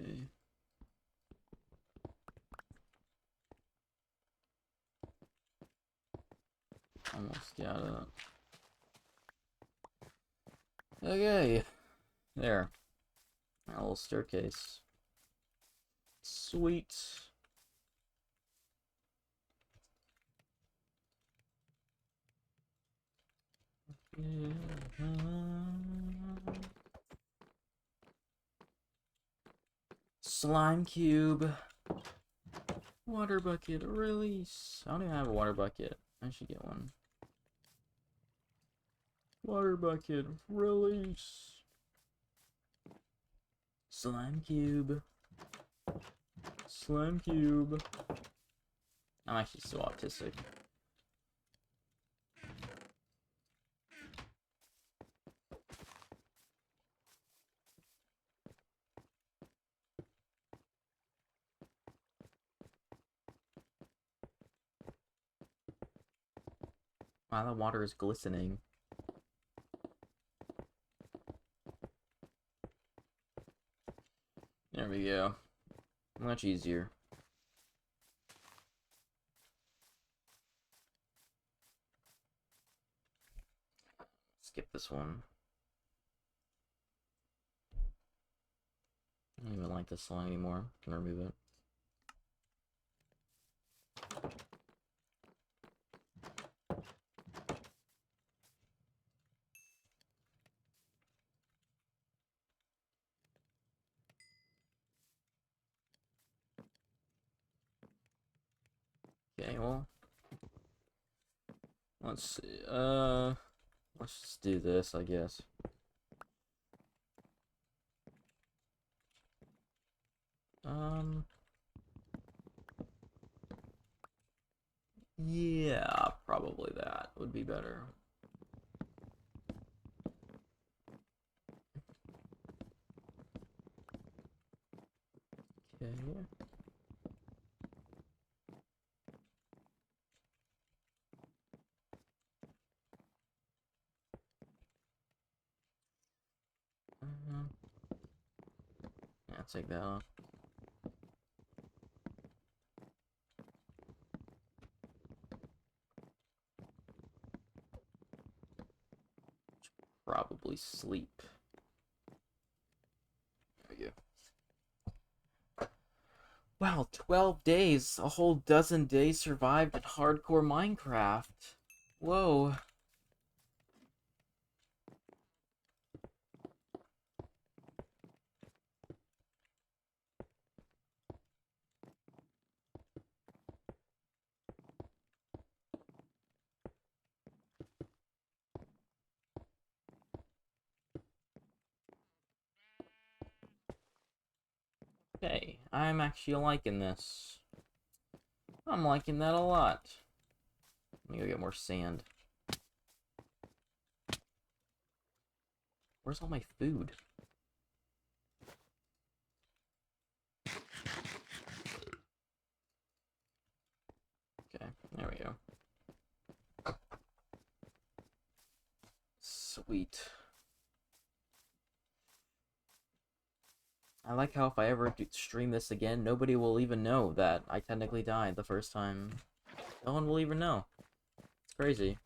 Okay. Almost got it. Okay. There. A little staircase. Sweet. Slime cube. Water bucket release. I don't even have a water bucket. I should get one. Water bucket release. Slime cube. Slime cube. I'm actually so autistic. Wow, that water is glistening. There we go. Much easier. Skip this one. I don't even like this slime anymore. I'm gonna remove it. Okay, well, let's see. Let's just do this, I guess. Yeah, probably that would be better. Okay. Yeah, take that off. Probably sleep. There we go. Wow, 12 days! A whole dozen days survived in hardcore Minecraft. Whoa. Okay, I'm actually liking this. I'm liking that a lot. Let me go get more sand. Where's all my food? Okay, there we go. Sweet. I like how if I ever stream this again, nobody will even know that I technically died the first time. No one will even know. It's crazy.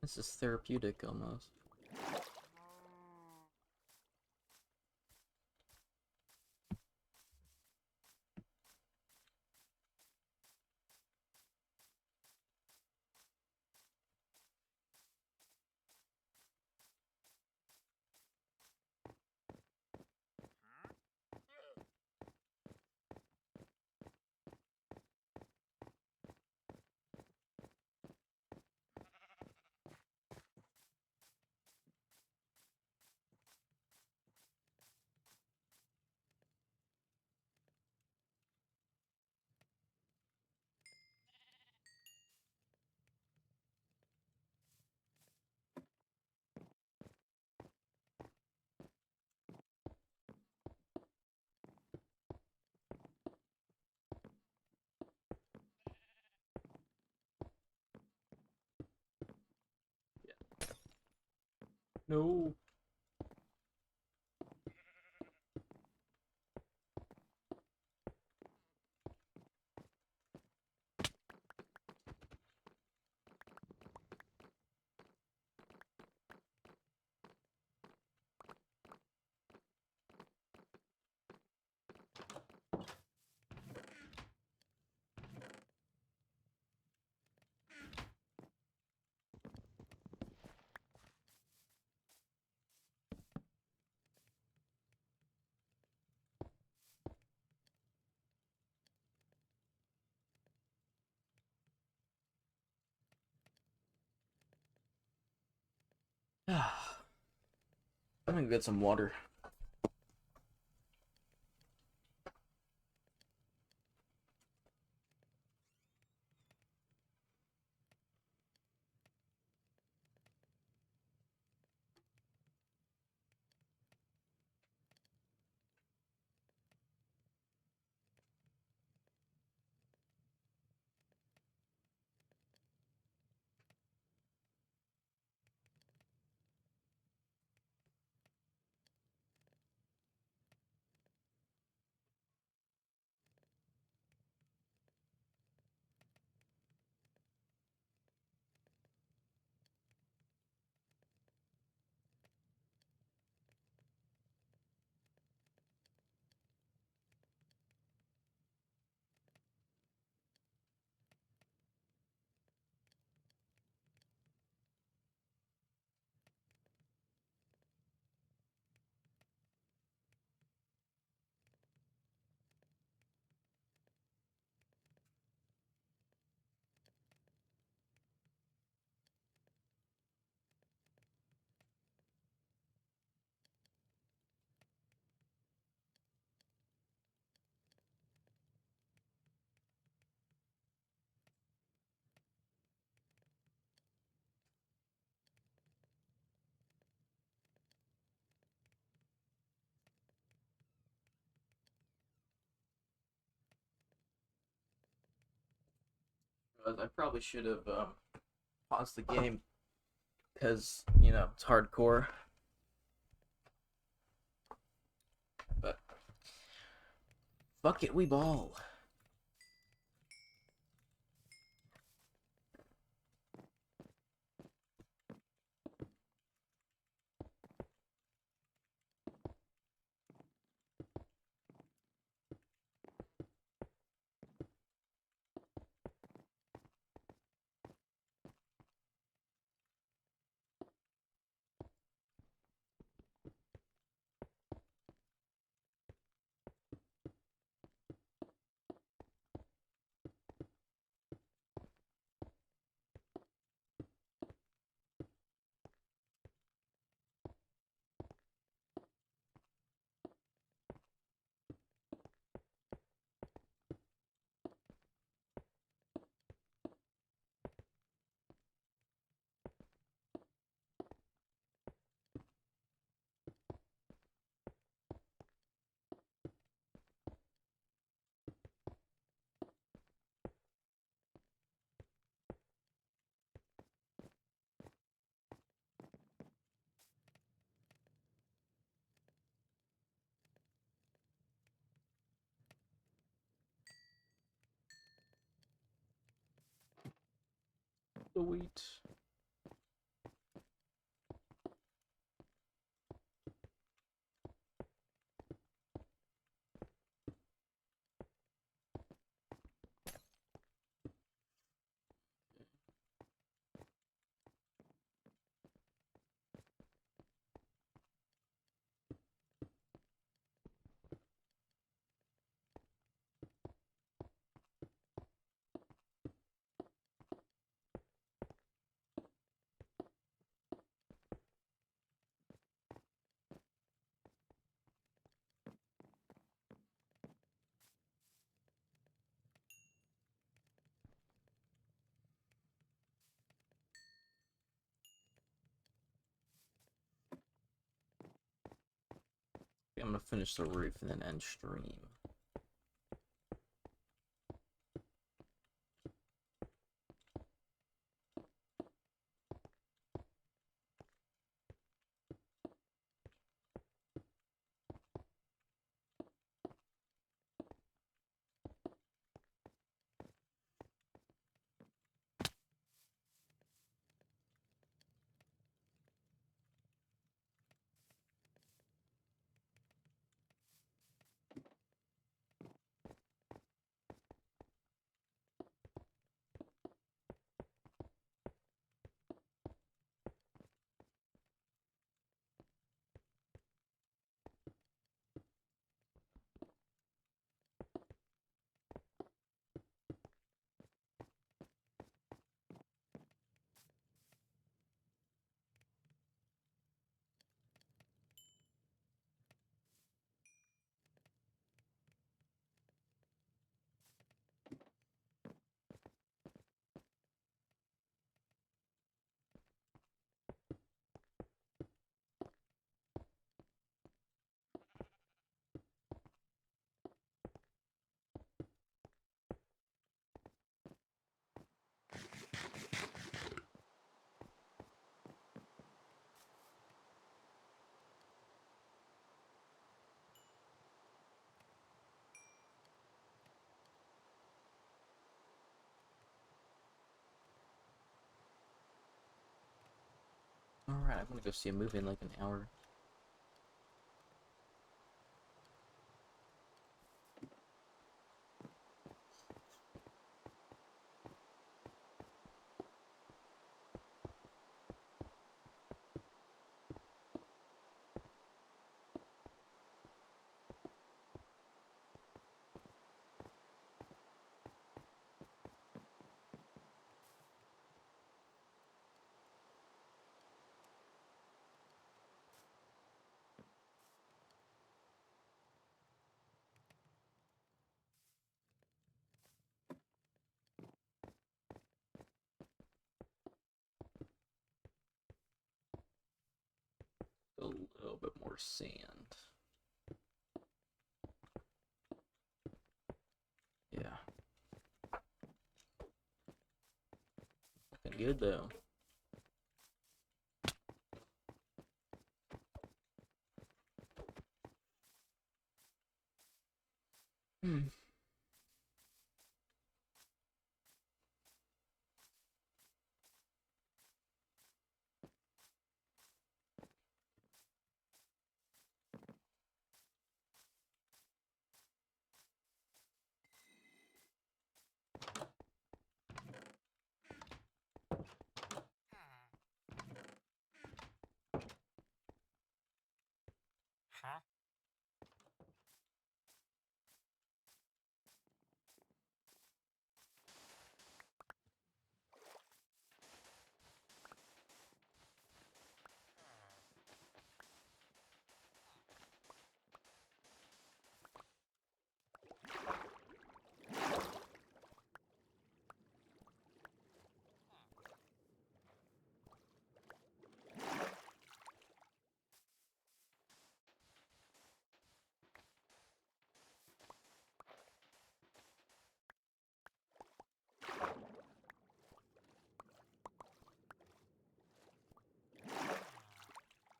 This is therapeutic almost. No. I'm gonna get some water. I probably should have paused the game because it's hardcore. But fuck it, we ball. Sweet. I'm gonna finish the roof and then end stream. Alright, I'm gonna go see a movie in like an hour. A little bit more sand. Yeah. Looking good though.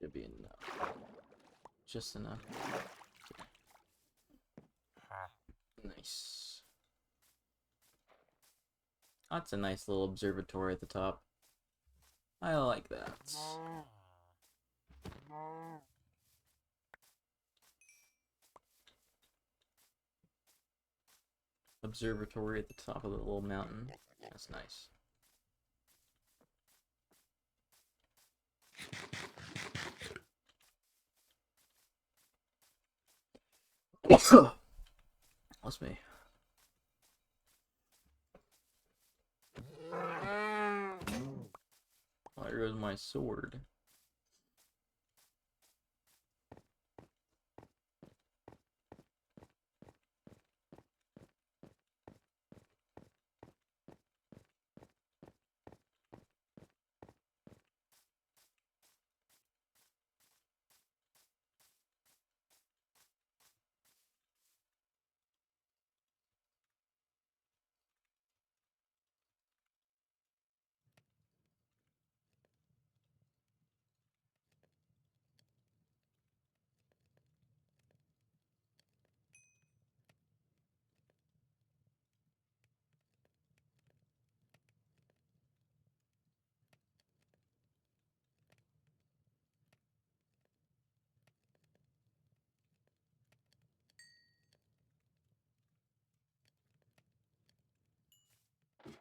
Should be enough. Just enough. Nice. That's a nice little observatory at the top. I like that. Observatory at the top of the little mountain. That's nice. That's me. Oh, there goes my sword.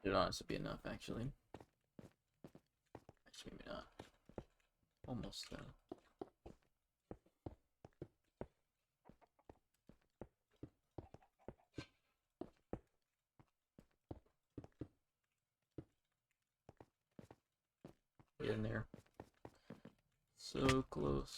Should honestly be enough, actually. Actually, maybe not. Almost, though. Get in there. So close.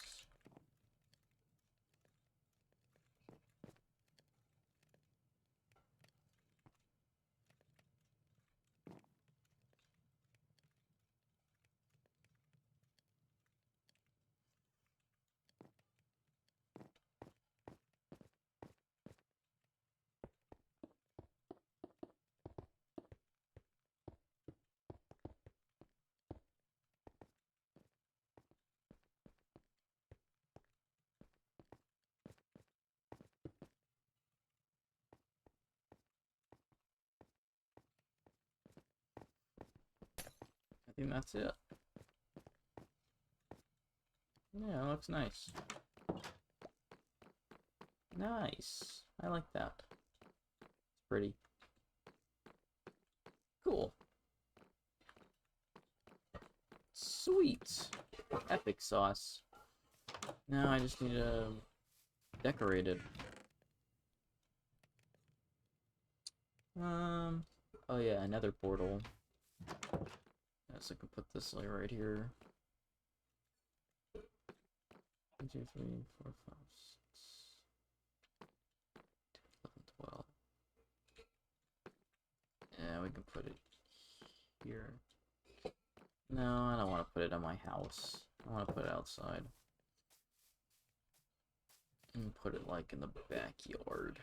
I think that's it. Yeah, it looks nice. Nice. I like that. It's pretty. Cool. Sweet. Epic sauce. Now I just need to decorate it. Oh yeah, another portal. So I can put this like right here. 1, 2, 3, 4, 5, 6, 11, 12. Yeah, we can put it here. No, I don't want to put it in my house. I want to put it outside. And put it like in the backyard.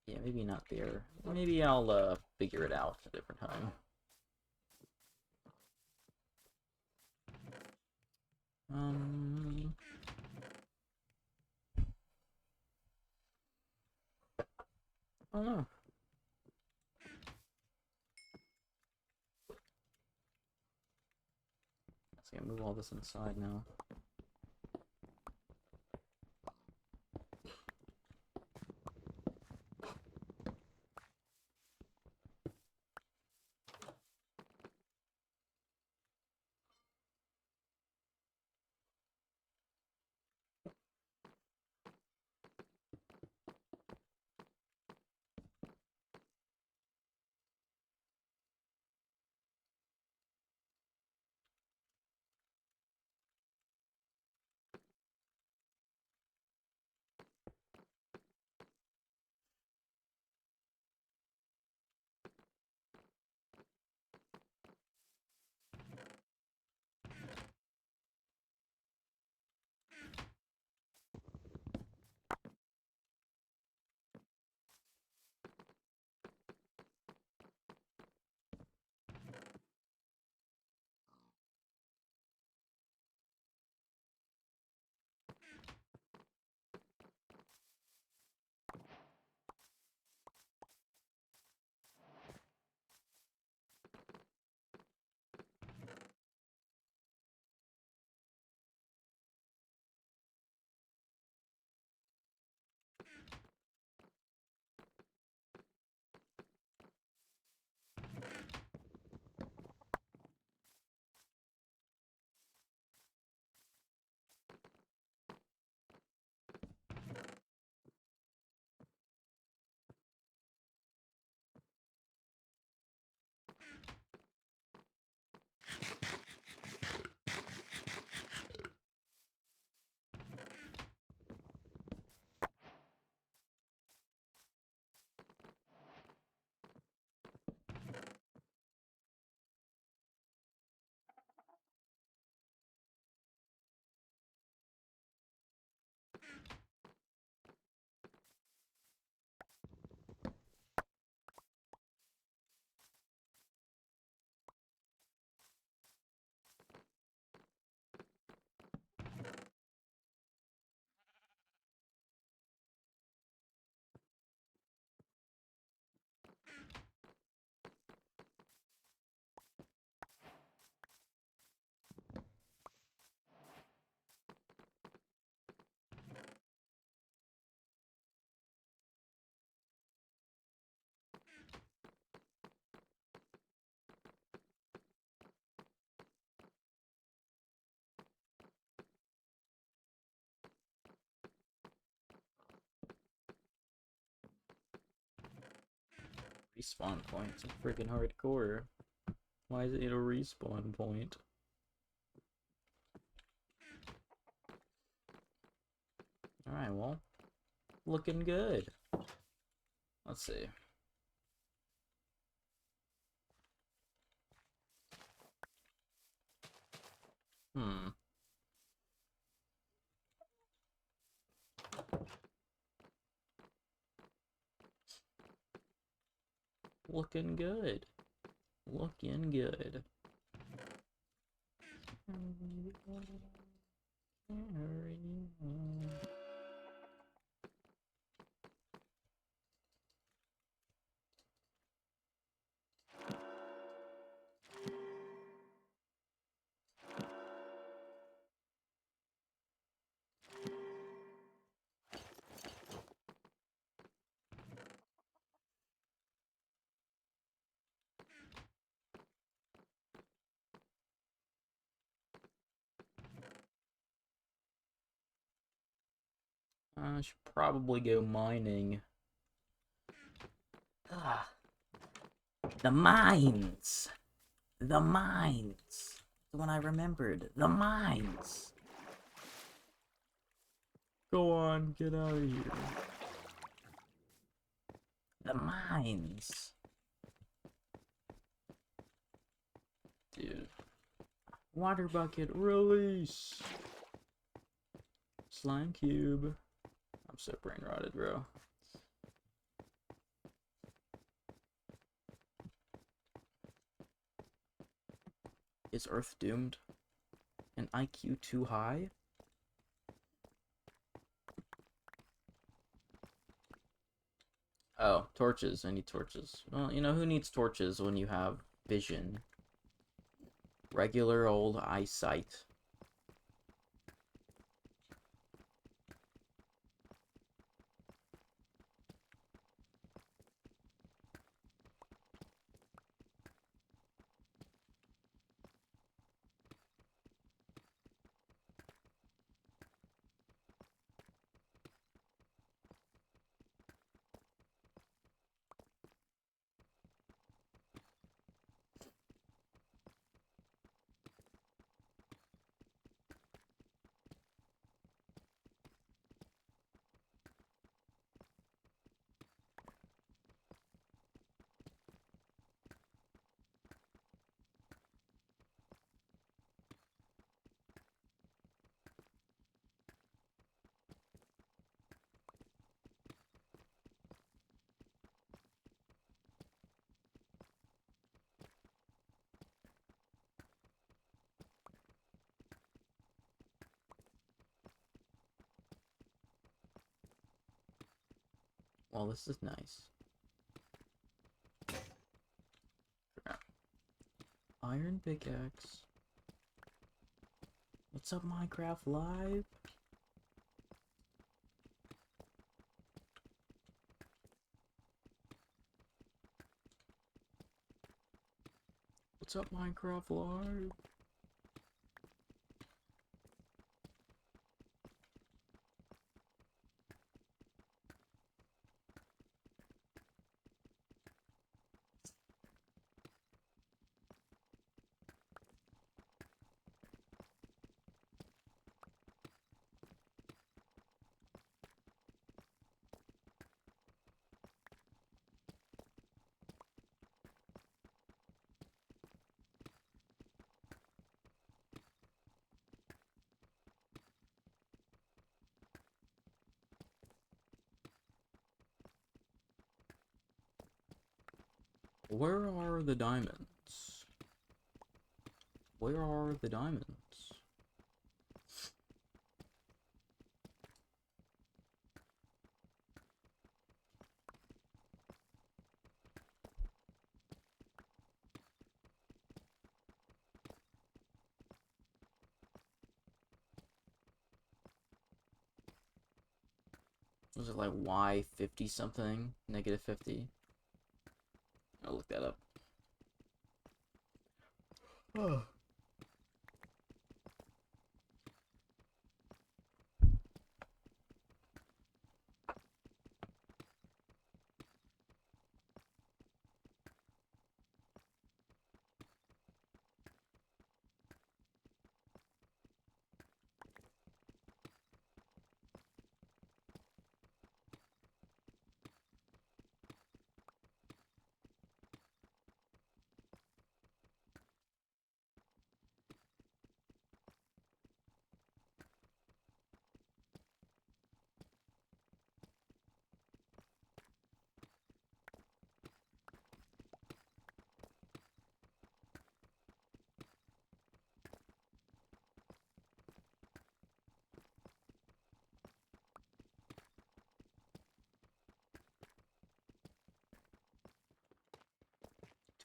Yeah, maybe not there. Maybe I'll figure it out a different time. I don't know. So I move all this inside now. Respawn points is freaking hardcore. Why is it a respawn point? Alright, well, looking good. Let's see. Looking good. Looking good. I should probably go mining. Ah, the mines! The mines! The one I remembered. The mines! Go on, get out of here. The mines! Dude. Water bucket, release! Slime cube. I'm so brain rotted, bro. Is Earth doomed? An IQ too high? Oh, torches. I need torches. Well, you know, who needs torches when you have vision? Regular old eyesight. Well, this is nice. Iron pickaxe. What's up, Minecraft Live? What's up, Minecraft Live? Where are the diamonds? Where are the diamonds? Was it like Y 50 something? Negative 50? I'll look that up. Oh.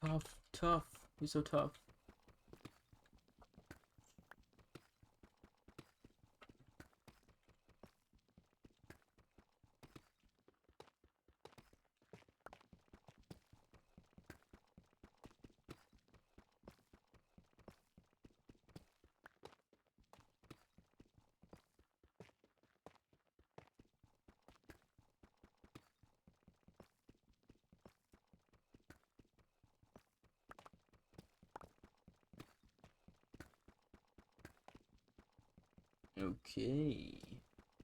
Tough, tough. He's so tough. Okay.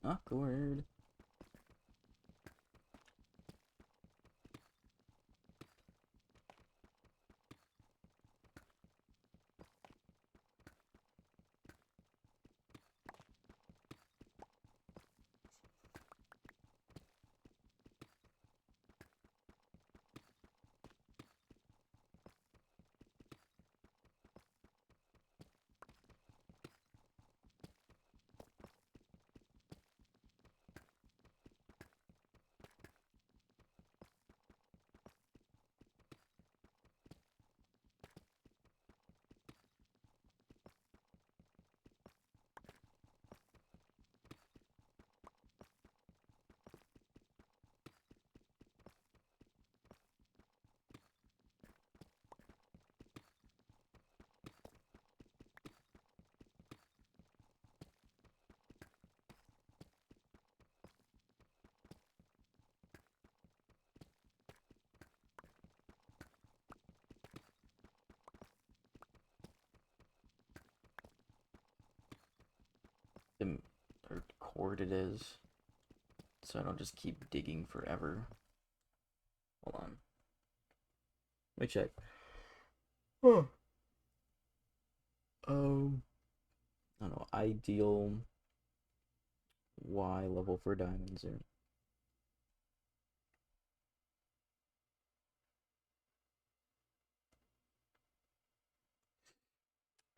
Awkward. The third chord it is. So I don't just keep digging forever. Hold on. Let me check. Huh. I don't know. Ideal Y level for diamonds or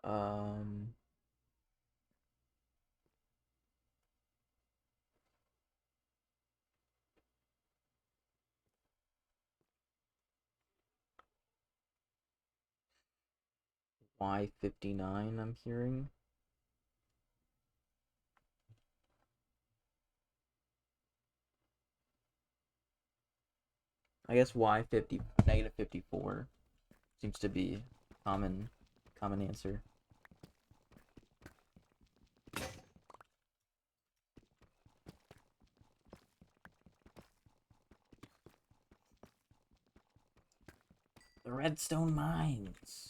um Y59 I'm hearing. I guess Y50 -54 seems to be common answer. The redstone mines.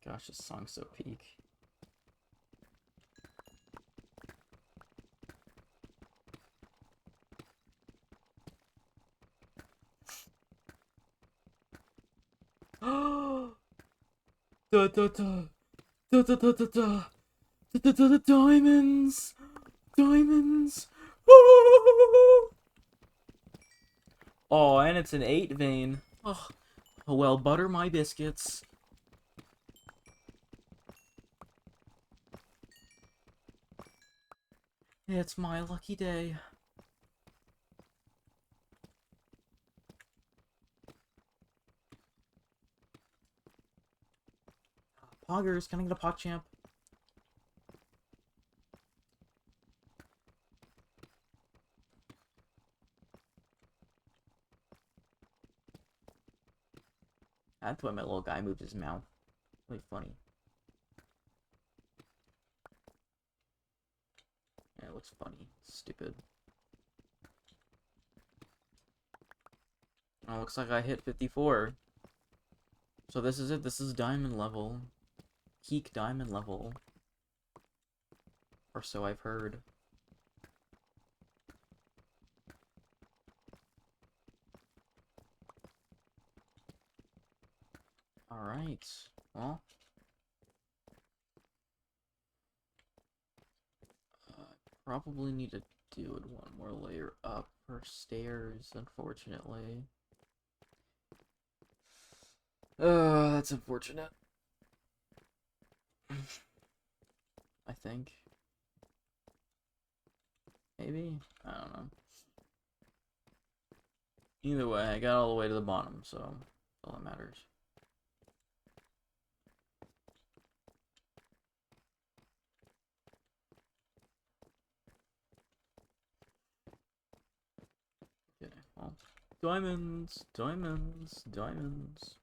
Gosh, this song's so peak. Da da da da da da da da da da da diamonds, diamonds. Oh, and it's an 8 vein. Oh, well, butter my biscuits. It's my lucky day. Poggers, can I get a PogChamp? That's why my little guy moved his mouth. Really funny. Yeah, it looks funny. Stupid. Oh, looks like I hit 54. So this is it. This is diamond level. Peak diamond level. Or so I've heard. Alright. Well. Probably need to do it one more layer up for stairs, unfortunately. That's unfortunate. I think. Maybe? I don't know. Either way, I got all the way to the bottom, so that's all that matters. Okay, well, diamonds, diamonds, diamonds.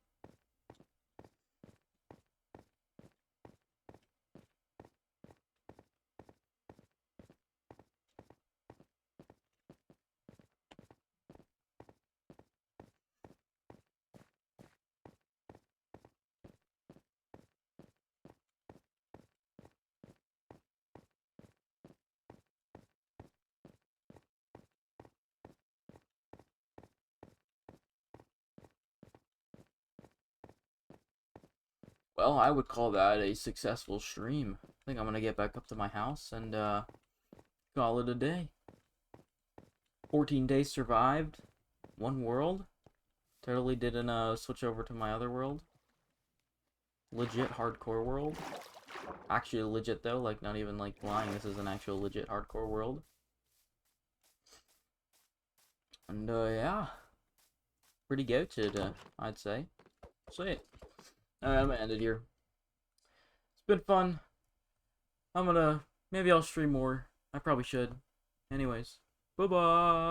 Well, I would call that a successful stream. I think I'm gonna get back up to my house and call it a day. 14 days survived. One world. Totally didn't switch over to my other world. Legit hardcore world. Actually legit though, like not even like lying. This is an actual legit hardcore world. And yeah, pretty goated, I'd say. Say it. Alright, I'm gonna end it here. It's been fun. Maybe I'll stream more. I probably should. Anyways, bye bye.